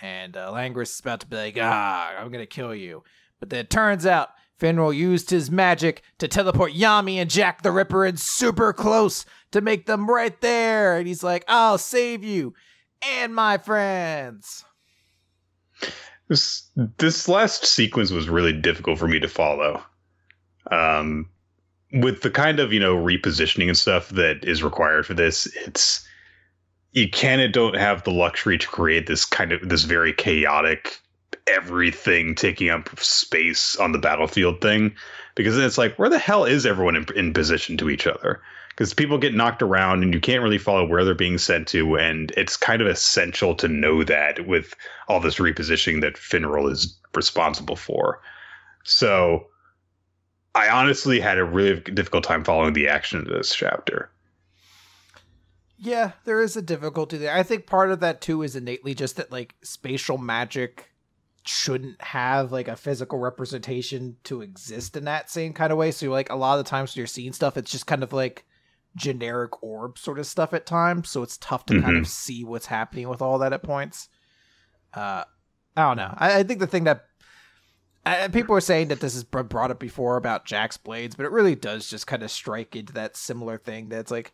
and Langris is about to be like, I'm gonna kill you, but then it turns out Finral used his magic to teleport Yami and Jack the Ripper in super close to make them right there. And he's like, I'll save you and my friends. This last sequence was really difficult for me to follow. With the kind of, you know, repositioning and stuff that is required for this, you can and don't have the luxury to create this very chaotic, everything taking up space on the battlefield thing, because then it's like, where the hell is everyone in position to each other? Because people get knocked around and you can't really follow where they're being sent to, and it's kind of essential to know that with all this repositioning that Finral is responsible for. So I honestly had a really difficult time following the action of this chapter. Yeah, there is a difficulty there. I think part of that too is innately just that like spatial magic shouldn't have like a physical representation to exist in that same kind of way. So like a lot of the times when you're seeing stuff, it's just kind of like generic orb sort of stuff at times. So it's tough to kind of see what's happening with all that at points. I don't know. I think the thing that people are saying that this is brought up before about Jack's blades, but it really does just kind of strike into that similar thing that's like,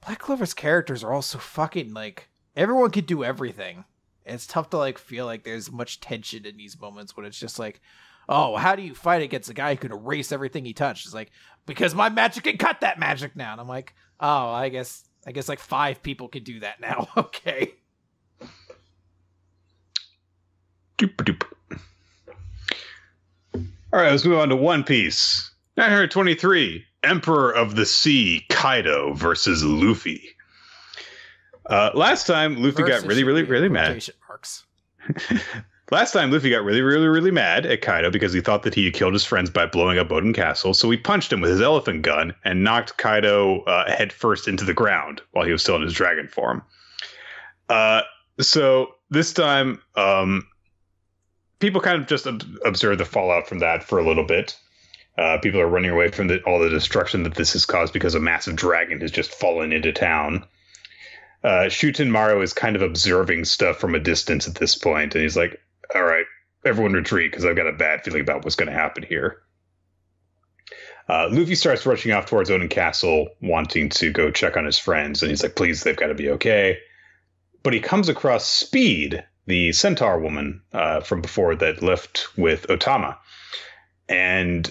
Black Clover's characters are all so fucking like, everyone could do everything. It's tough to like feel like there's much tension in these moments when it's just like, oh, how do you fight against a guy who can erase everything he touched? It's like, because my magic can cut that magic now. And I'm like, oh, I guess like 5 people can do that now. Okay. Doop-a-doop. All right, let's move on to One Piece. 923, Emperor of the Sea, Kaido versus Luffy. Last time, Luffy got really mad. Last time, Luffy got really mad at Kaido because he thought that he had killed his friends by blowing up Oden Castle. So he punched him with his elephant gun and knocked Kaido head first into the ground while he was still in his dragon form. So this time, people kind of just observed the fallout from that for a little bit. People are running away from all the destruction that this has caused because a massive dragon has just fallen into town. Shuten Maru is kind of observing stuff from a distance at this point, and he's like, all right, everyone retreat, because I've got a bad feeling about what's going to happen here. Luffy starts rushing off towards Oden Castle, wanting to go check on his friends, and he's like, please, they've got to be okay. But he comes across Speed, the centaur woman from before that left with Otama. And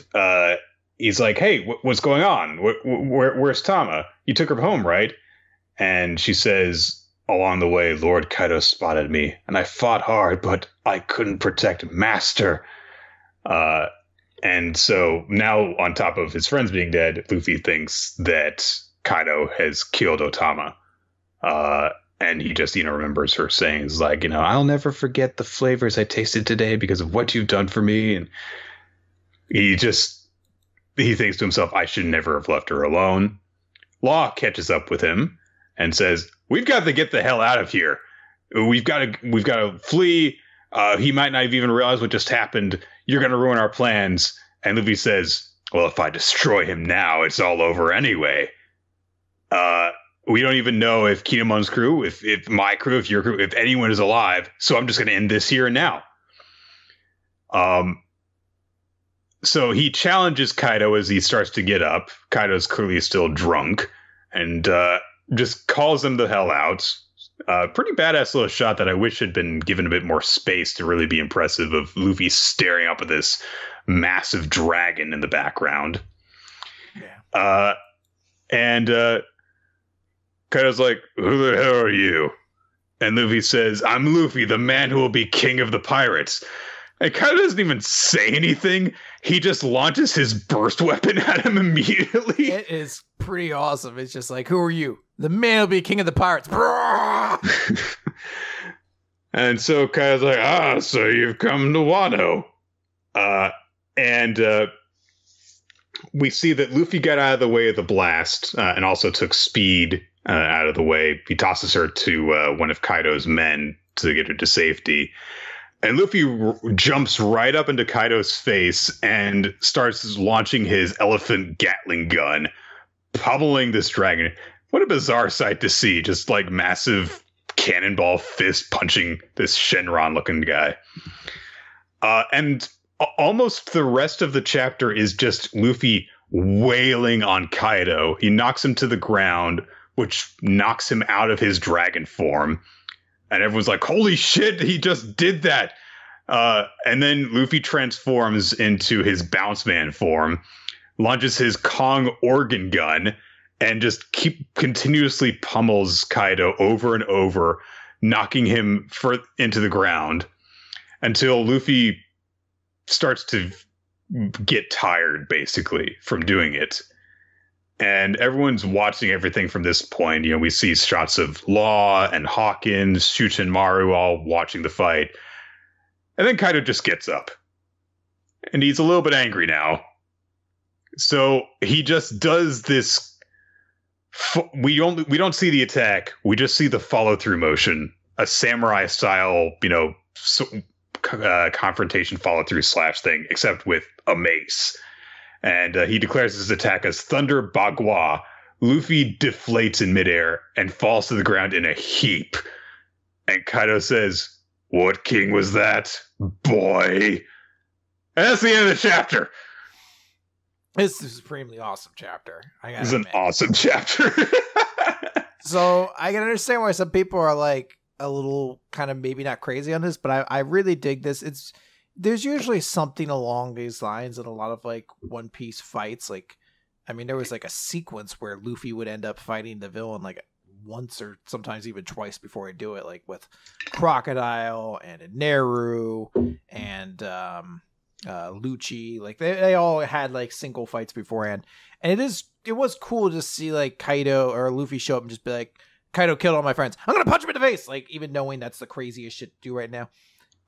he's like, hey, what's going on? Where's Tama? You took her home, right? And she says, along the way, Lord Kaido spotted me, and I fought hard, but I couldn't protect Master. And so now, on top of his friends being dead, Luffy thinks that Kaido has killed Otama. And he just, remembers her sayings like, I'll never forget the flavors I tasted today because of what you've done for me. And he thinks to himself, I should never have left her alone. Law catches up with him and says, we've got to get the hell out of here. We've got to flee. He might not have even realized what just happened. You're going to ruin our plans. And Luffy says, well, if I destroy him now, it's all over anyway. We don't even know if Kinemon's crew, if my crew, if your crew, if anyone is alive. So I'm just going to end this here and now. So he challenges Kaido as he starts to get up. Kaido's clearly still drunk and just calls him the hell out. Pretty badass little shot that I wish had been given a bit more space to really be impressive, of Luffy staring up at this massive dragon in the background. Yeah. And Kaido's like, who the hell are you? And Luffy says, I'm Luffy, the man who will be king of the pirates. And Kaido doesn't even say anything. He just launches his burst weapon at him immediately. It is pretty awesome. It's just like, who are you? The man will be king of the pirates. And so Kaido's like, so you've come to Wano. And we see that Luffy got out of the way of the blast and also took Speed out of the way. He tosses her to one of Kaido's men to get her to safety. And Luffy jumps right up into Kaido's face and starts launching his elephant Gatling gun, pummeling this dragon. What a bizarre sight to see. Just like massive cannonball fist punching this Shenron-looking guy. And almost the rest of the chapter is just Luffy wailing on Kaido. He knocks him to the ground, which knocks him out of his dragon form. And everyone's like, holy shit, he just did that. And then Luffy transforms into his Bounce Man form, launches his Kong organ gun, and just continuously pummels Kaido over and over, knocking him into the ground until Luffy starts to get tired, basically, from doing it. And everyone's watching everything from this point. We see shots of Law and Hawkins, Shuten Maru all watching the fight. And then Kaido just gets up. And he's a little bit angry now. So he just does this. We don't see the attack. We just see the follow-through motion. A samurai style, confrontation follow-through slash thing, except with a mace. And he declares his attack as Thunder Bagua. Luffy deflates in midair and falls to the ground in a heap. And Kaido says, what king was that, boy? And that's the end of the chapter. This is a supremely awesome chapter. This is an awesome chapter. So I can understand why some people are like a little kind of maybe not crazy on this, but I really dig this. There's usually something along these lines in a lot of like One Piece fights. Like, I mean, there was like a sequence where Luffy would end up fighting the villain like once or sometimes even twice before he'd do it, like with Crocodile and Neru and Lucci. Like they all had like single fights beforehand. And it was cool to see like Kaido or Luffy show up and just be like, Kaido killed all my friends. I'm going to punch him in the face. Like, even knowing that's the craziest shit to do right now.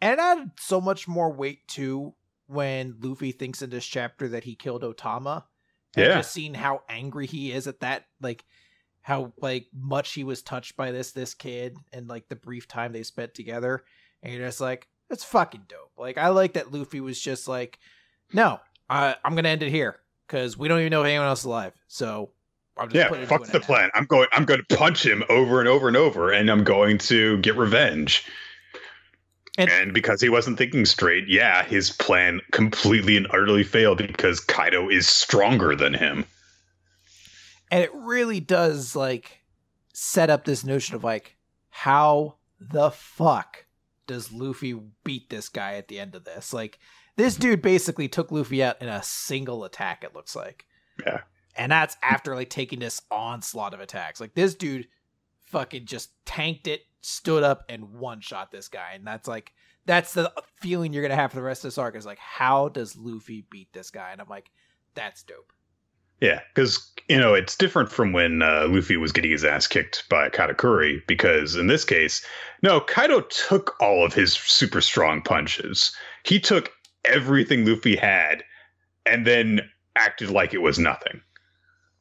And it added so much more weight too when Luffy thinks in this chapter that he killed Otama. And just seeing how angry he is at that, like how like much he was touched by this kid and like the brief time they spent together. And you're just like, that's fucking dope. Like, I like that Luffy was just like, no, I'm gonna end it here because we don't even know if anyone else is alive. So I'm just putting fuck the plan. I'm going to punch him over and over and over, and I'm going to get revenge. And because he wasn't thinking straight, his plan completely and utterly failed because Kaido is stronger than him. And it really does like set up this notion of like, how the fuck does Luffy beat this guy at the end of this? Like, this dude basically took Luffy out in a single attack, it looks like. Yeah. And that's after like taking this onslaught of attacks. Like, this dude fucking just tanked it, stood up, and one-shot this guy. And that's the feeling you're going to have for the rest of this arc is like, how does Luffy beat this guy? And I'm like, that's dope. Yeah, because, it's different from when Luffy was getting his ass kicked by Katakuri, because in this case, no, Kaido took all of his super strong punches. He took everything Luffy had and then acted like it was nothing.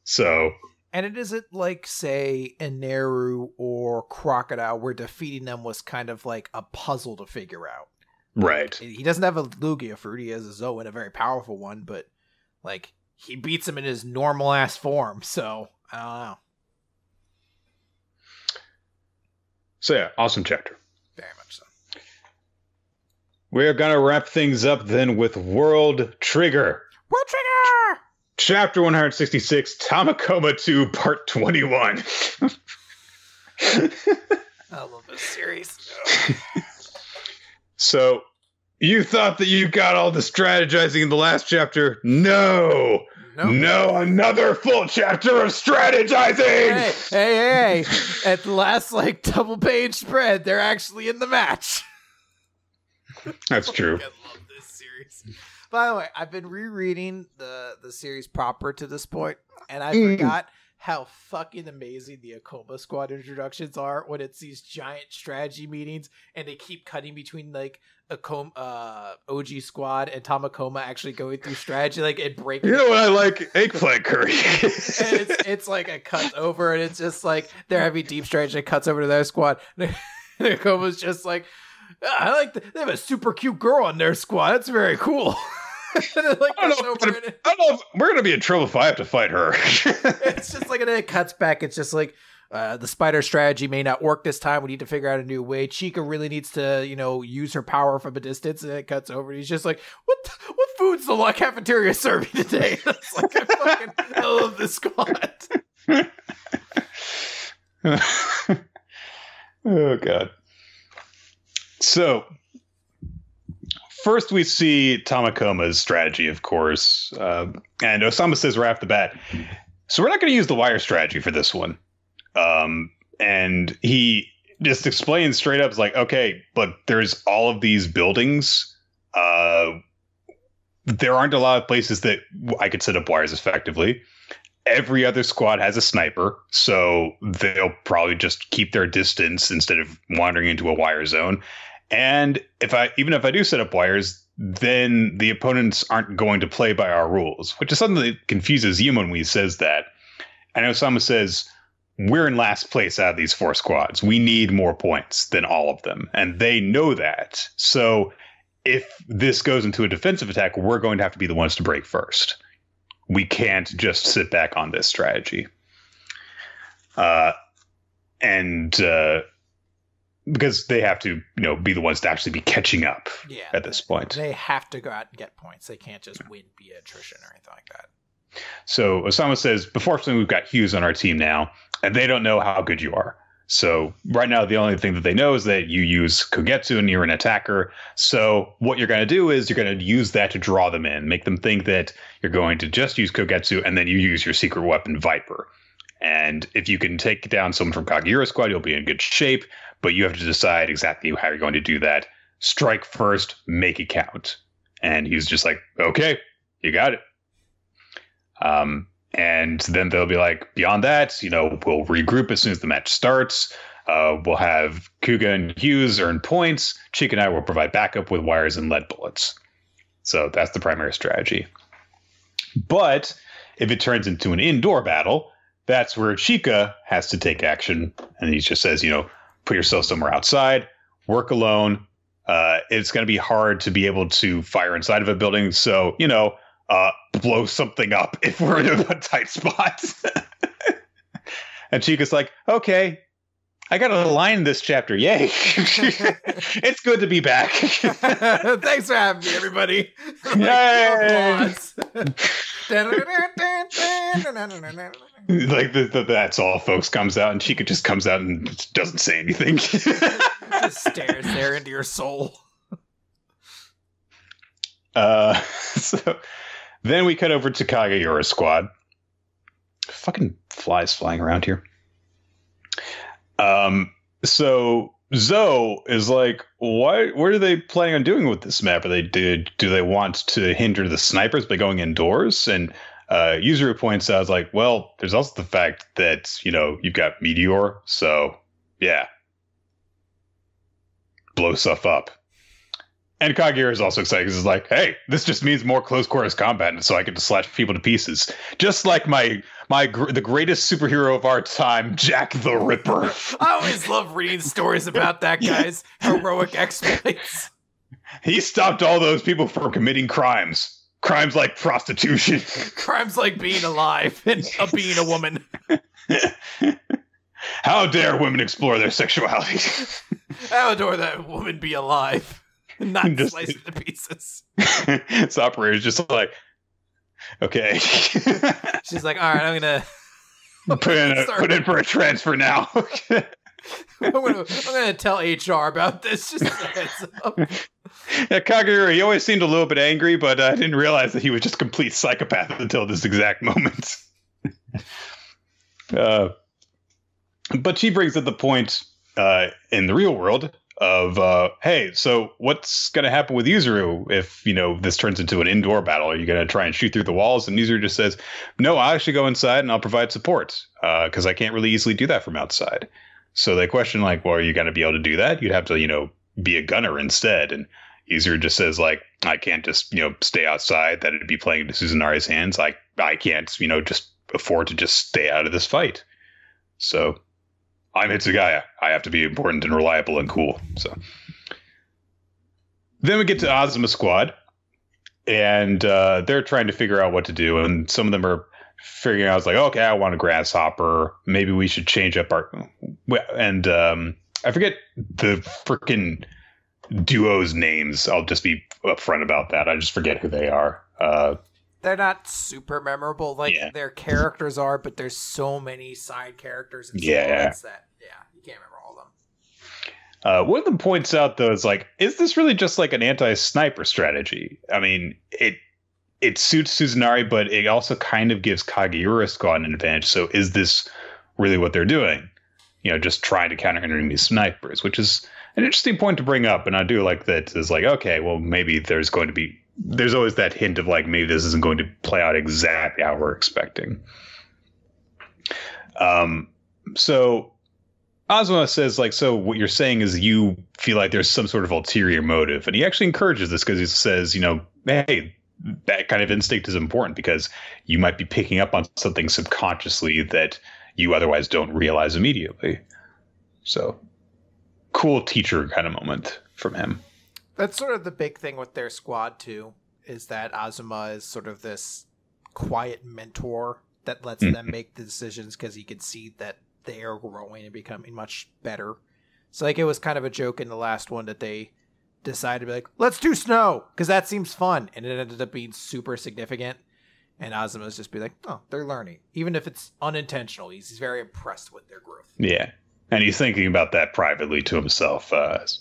So... And it isn't like, say, Ineru or Crocodile, where defeating them was kind of like a puzzle to figure out. Right. He doesn't have a Lugia fruit. He has a Zoan, a very powerful one, but like he beats him in his normal ass form. So I don't know. So yeah, awesome chapter. Very much so. We're gonna wrap things up then with World Trigger. World Trigger! Chapter 166, Tamakoma 2, Part 21. I love this series. So, you thought that you got all the strategizing in the last chapter? No! Nope. No, another full chapter of strategizing! Hey. At the last, double-page spread, they're actually in the match. That's true. I love this series. By the way, I've been rereading the series proper to this point, and I forgot how fucking amazing the Akuma Squad introductions are when it's these giant strategy meetings, and they keep cutting between Akuma, OG Squad and Tamakoma actually going through strategy, and breaking. You know what I like? Eggplant curry. And it's like a cut over, and it's just like they're having deep strategy. It cuts over to their squad. And Akuma's just like, I like they have a super cute girl on their squad. That's very cool. I don't know if we're going to be in trouble if I have to fight her. It's just and then it cuts back. It's just the spider strategy may not work this time. We need to figure out a new way. Chica really needs to, use her power from a distance. And it cuts over. And he's just like, what food's the cafeteria serving today? It's I love this squad. Oh, God. So... first, we see Tamakoma's strategy, of course, and Osama says right off the bat, so we're not going to use the wire strategy for this one. And he just explains straight up, okay, but there's all of these buildings. There aren't a lot of places that I could set up wires effectively. Every other squad has a sniper, so they'll probably just keep their distance instead of wandering into a wire zone. And even if I do set up wires, then the opponents aren't going to play by our rules, which is something that confuses Yuma when he says that. And Osama says, we're in last place out of these four squads. We need more points than all of them. And they know that. So if this goes into a defensive attack, we're going to have to be the ones to break first. We can't just sit back on this strategy. Because they have to, be the ones to actually be catching up at this point. They have to go out and get points. They can't just win via attrition or anything like that. So Osama says, unfortunately, we've got Hughes on our team now, and they don't know how good you are. So right now, the only thing that they know is that you use Kogetsu and you're an attacker. So what you're going to do is you're going to use that to draw them in, make them think that you're going to just use Kogetsu, and then you use your secret weapon, Viper. And if you can take down someone from Kageura's squad, you'll be in good shape. But you have to decide exactly how you're going to do that. Strike first, make it count. And he's just like, okay, you got it. And then they'll be like, beyond that, we'll regroup as soon as the match starts. We'll have Kuga and Hughes earn points. Chica and I will provide backup with wires and lead bullets. So that's the primary strategy. But if it turns into an indoor battle, that's where Chica has to take action. And he just says, put yourself somewhere outside, work alone. It's going to be hard to be able to fire inside of a building. So, blow something up if we're in a tight spot. And Chica's like, okay, I got a line in this chapter. Yay. It's good to be back. Thanks for having me, everybody. Yay. Like that's all folks comes out, and Chica just comes out and doesn't say anything. Just stares there into your soul. So then we cut over to Kageyora's squad. Fucking flies flying around here. So Zoe is like, what are they planning on doing with this map? Do they want to hinder the snipers by going indoors? And Yuzuru points out, like, well, there's also the fact that, you've got Meteor, so yeah. Blow stuff up. And Kageyoura is also excited because it's like, hey, this just means more close quarters combat, and so I get to slash people to pieces. Just like the greatest superhero of our time, Jack the Ripper. I always love reading stories about that guy's heroic exploits. He stopped all those people from committing crimes. Crimes like prostitution. Crimes like being alive and being a woman. How dare women explore their sexuality? How dare that woman be alive? Not just sliced into pieces. This operator's just like, okay. She's like, all right, I'm gonna put in for a transfer now. I'm gonna tell HR about this. Just a heads up. Yeah, Kageyoura, he always seemed a little bit angry, but I didn't realize that he was just a complete psychopath until this exact moment. But she brings up the point in the real world of, hey, so what's going to happen with Yuzuru if, this turns into an indoor battle? Are you going to try and shoot through the walls? And Yuzuru just says, no, I'll actually go inside and I'll provide support because I can't really easily do that from outside. So they question, like, well, are you going to be able to do that? You'd have to, be a gunner instead. And Yuzuru just says, like, I can't just, stay outside. That'd be playing into Suzunari's hands. I can't, just afford to just stay out of this fight. So I'm Hitsugaya. I have to be important and reliable and cool. So then we get to Azuma's squad, and they're trying to figure out what to do. And some of them are figuring out, like, okay, I want a grasshopper. Maybe we should change up our. And I forget the freaking duo's names. I'll just be upfront about that. I just forget who they are. They're not super memorable like their characters are, but there's so many side characters and that you can't remember all of them. One of them points out, though, is like, is this really just like an anti-sniper strategy? I mean, it suits Suzunari, but it also kind of gives Kageyoura's squad an advantage. So is this really what they're doing? Just trying to counter enemy snipers, which is an interesting point to bring up. And I do like that. It's like, okay, well, maybe there's always that hint of, like, maybe this isn't going to play out exactly how we're expecting. So Azuma says, like, so what you're saying is you feel like there's some sort of ulterior motive. And he actually encourages this because he says, hey, that kind of instinct is important because you might be picking up on something subconsciously that you otherwise don't realize immediately. So cool teacher kind of moment from him. That's sort of the big thing with their squad, too, is that Azuma is sort of this quiet mentor that lets them make the decisions because he can see that they are growing and becoming much better. So, like, it was kind of a joke in the last one that they decided to be like, let's do snow, because that seems fun. And it ended up being super significant. And Azuma's just be like, oh, they're learning. Even if it's unintentional, he's very impressed with their growth. Yeah. And he's thinking about that privately to himself as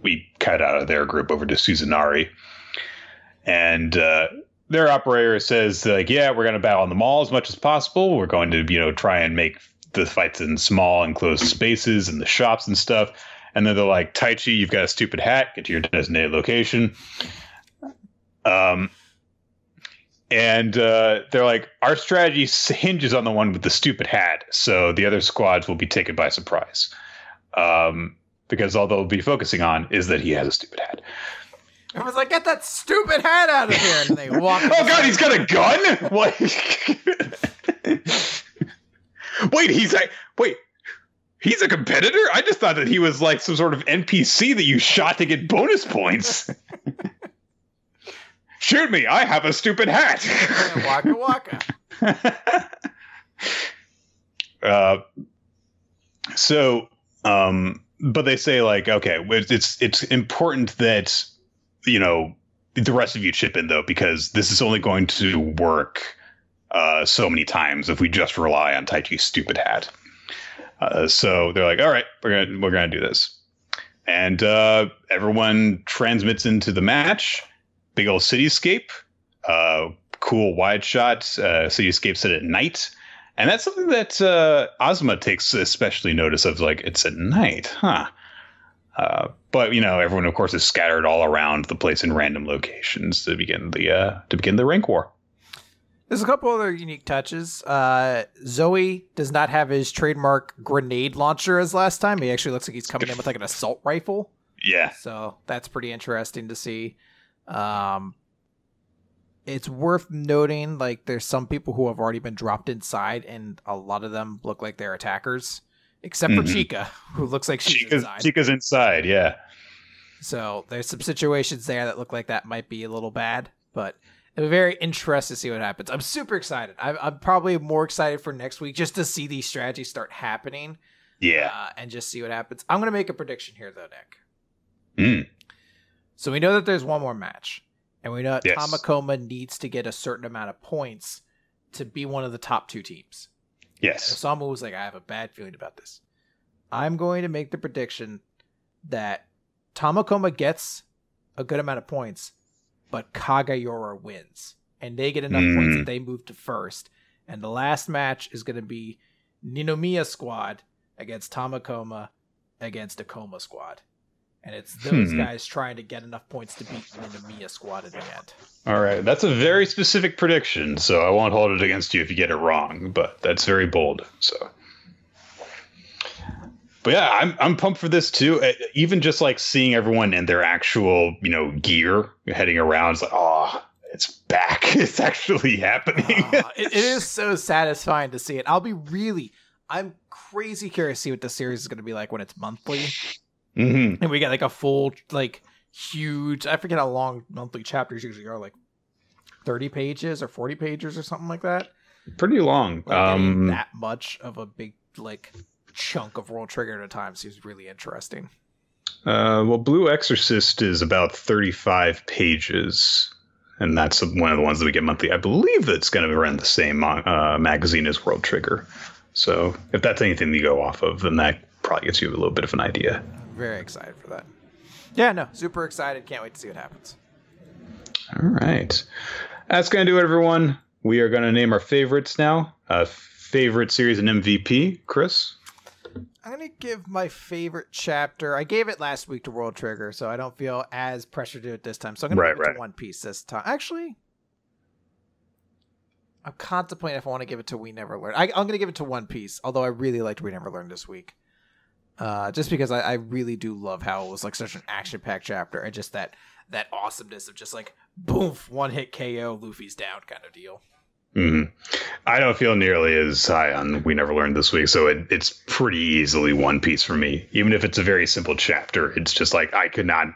we cut out of their group over to Suzunari. And their operator says, like, yeah, we're going to battle on the mall as much as possible. We're going to, try and make the fights in small enclosed spaces and the shops and stuff. And then they're like, Taichi, you've got a stupid hat. Get to your designated location. And they're like, our strategy hinges on the one with the stupid hat. So the other squads will be taken by surprise. Because all they'll be focusing on is that he has a stupid hat. I was like, get that stupid hat out of here. And they walk. Oh, God, he's got a gun? What? Wait, he's a competitor? I just thought that he was like some sort of NPC that you shot to get bonus points. Shoot me! I have a stupid hat. Waka waka. But they say like, okay, it's important that the rest of you chip in though, because this is only going to work so many times if we just rely on Taichi's stupid hat. So they're like, all right, we're gonna do this, and everyone transmits into the match. Big old cityscape, cool wide shot. Cityscape set at night. And that's something that Ozma takes especially notice of, like, it's at night, huh? But everyone, of course, is scattered all around the place in random locations to begin the rank war. There's a couple other unique touches. Zoe does not have his trademark grenade launcher as last time. He actually looks like he's coming in with like an assault rifle. Yeah. So that's pretty interesting to see. It's worth noting, like, there's some people who have already been dropped inside, and a lot of them look like they're attackers, except for Chica, who looks like she's inside. Chica's inside, yeah. So there's some situations there that look like that might be a little bad, but I'm very interested to see what happens. I'm super excited. I'm probably more excited for next week just to see these strategies start happening. Yeah. And just see what happens. I'm going to make a prediction here, though, Nick. So we know that there's one more match. And we know that Tamakoma needs to get a certain amount of points to be one of the top two teams. Yes. And Osamu was like, I have a bad feeling about this. I'm going to make the prediction that Tamakoma gets a good amount of points, but Kagayora wins. And they get enough points that they move to first. And the last match is going to be Ninomiya squad against Tamakoma against Akoma squad. And it's those guys trying to get enough points to beat Ninomiya squad in the end. All right. That's a very specific prediction, so I won't hold it against you if you get it wrong, but that's very bold. So, but yeah, I'm pumped for this too. Even just like seeing everyone in their actual, gear heading around, it's like, oh, it's back. It's actually happening. It is so satisfying to see it. I'm crazy curious to see what the series is going to be like when it's monthly. And we get like a full, like, huge, I forget how long monthly chapters usually are, like 30 pages or 40 pages or something like that. Pretty long. Like, that much of a big, like, chunk of World Trigger at a time seems really interesting. Well, Blue Exorcist is about 35 pages, and that's one of the ones that we get monthly. I believe that's going to run the same magazine as World Trigger. So if that's anything you go off of, then that probably gets you a little bit of an idea. Very excited for that. Yeah, no, super excited. Can't wait to see what happens. All right. That's going to do it, everyone. We are going to name our favorites now. Favorite series and MVP, Chris? I'm going to give my favorite chapter. I gave it last week to World Trigger, so I don't feel as pressured to do it this time. So I'm going to give it to One Piece this time. Actually, I'm contemplating if I want to give it to We Never Learned. I'm going to give it to One Piece, although I really liked We Never Learned this week. Just because I really do love how it was like such an action-packed chapter, and just that awesomeness of just like, boom, one hit KO, Luffy's down kind of deal. I don't feel nearly as high on We Never Learned this week, so it's pretty easily One Piece for me. Even if it's a very simple chapter, it's just like I could not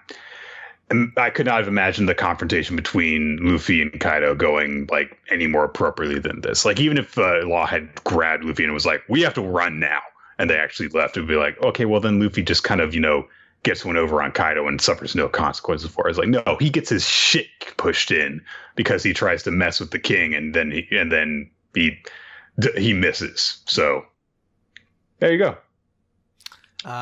have imagined the confrontation between Luffy and Kaido going like any more appropriately than this. Like, even if Law had grabbed Luffy and was like, we have to run now, and they actually left, it would be like, okay, well then Luffy just kind of, gets one over on Kaido and suffers no consequences for it. It's like, no, he gets his shit pushed in because he tries to mess with the king, and then he misses. So there you go.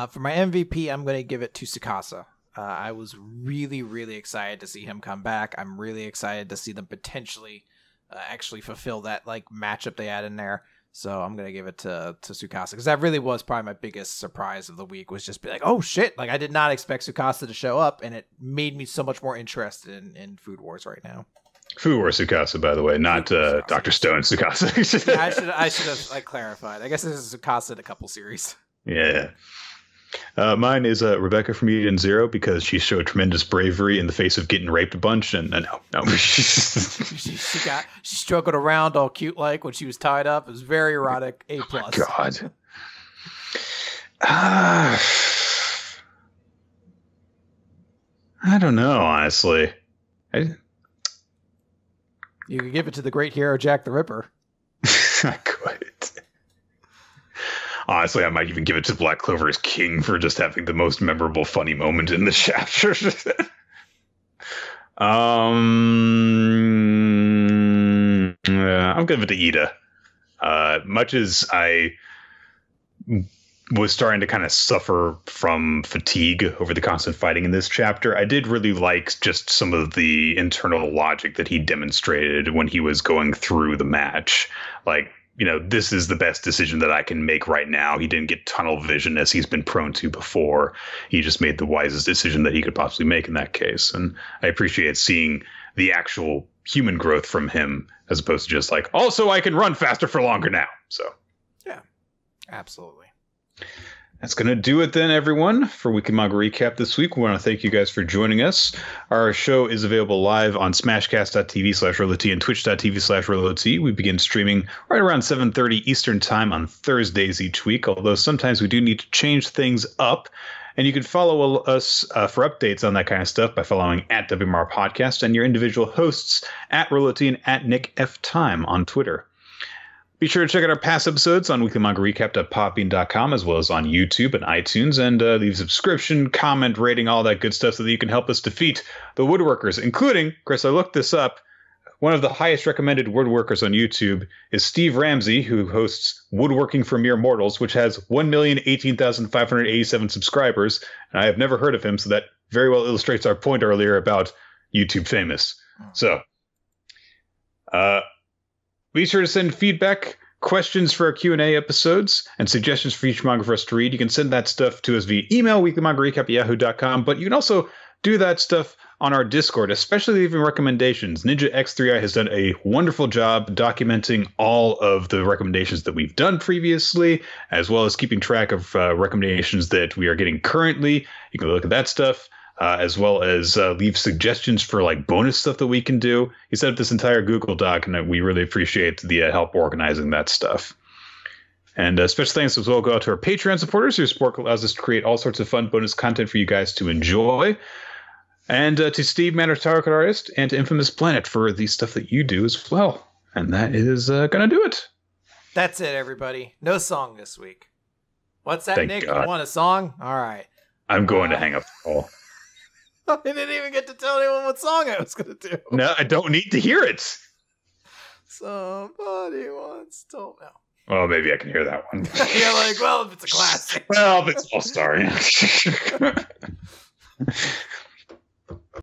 For my MVP, I'm going to give it to Tsukasa. I was really, really excited to see him come back. I'm really excited to see them potentially actually fulfill that like matchup they had in there. So I'm going to give it to Tsukasa, because that really was probably my biggest surprise of the week, was just be like, oh shit, like I did not expect Tsukasa to show up, and it made me so much more interested in Food Wars right now. Food Wars Tsukasa, by the way, not Dr. Stone Tsukasa. Yeah, I should have like clarified. I guess this is Tsukasa in a couple series. Yeah. Mine is Rebecca from Eden Zero, because she showed tremendous bravery in the face of getting raped a bunch, and no. she struggled around all cute like when she was tied up. It was very erotic. A+. Oh God. I don't know, honestly. You could give it to the great hero Jack the Ripper. I could. Honestly, I might even give it to Black Clover's King for just having the most memorable, funny moment in the chapter. I'll give it to Ida. Much as I was starting to kind of suffer from fatigue over the constant fighting in this chapter, I did really like just some of the internal logic that he demonstrated when he was going through the match. Like, you know, this is the best decision that I can make right now. He didn't get tunnel vision as he's been prone to before. He just made the wisest decision that he could possibly make in that case. And I appreciate seeing the actual human growth from him as opposed to just like, also, I can run faster for longer now. So, yeah, absolutely. That's going to do it then, everyone, for Weekly Manga Recap this week. We want to thank you guys for joining us. Our show is available live on smashcast.tv/RoloT and twitch.tv/RoloT. We begin streaming right around 7:30 Eastern Time on Thursdays each week, although sometimes we do need to change things up. And you can follow us for updates on that kind of stuff by following at WMR Podcast and your individual hosts at RoloT and at Nick F. Time on Twitter. Be sure to check out our past episodes on weeklymangarecap.podbean.com as well as on YouTube and iTunes, and leave a subscription, comment, rating, all that good stuff so that you can help us defeat the woodworkers, including, Chris, I looked this up, one of the highest recommended woodworkers on YouTube is Steve Ramsey, who hosts Woodworking for Mere Mortals, which has 1,018,587 subscribers, and I have never heard of him, so that very well illustrates our point earlier about YouTube famous. So, be sure to send feedback, questions for our Q&A episodes, and suggestions for each manga for us to read. You can send that stuff to us via email, weeklymangarecap@yahoo.com, but you can also do that stuff on our Discord, especially leaving recommendations. Ninja X3i has done a wonderful job documenting all of the recommendations that we've done previously, as well as keeping track of recommendations that we are getting currently. You can look at that stuff. As well as leave suggestions for like bonus stuff that we can do. He set up this entire Google Doc, and we really appreciate the help organizing that stuff. And special thanks as well go out to our Patreon supporters. Your support allows us to create all sorts of fun bonus content for you guys to enjoy. And to Steve Manor, Tarot Card Artist, and to Infamous Planet for the stuff that you do as well. And that is going to do it. That's it, everybody. No song this week. What's that, Thank Nick? God. You want a song? All right. I'm going to hang up the call. I didn't even get to tell anyone what song I was going to do. No, I don't need to hear it. Somebody once told me. Well, maybe I can hear that one. You're like, well, if it's a classic. Well, if it's all-star.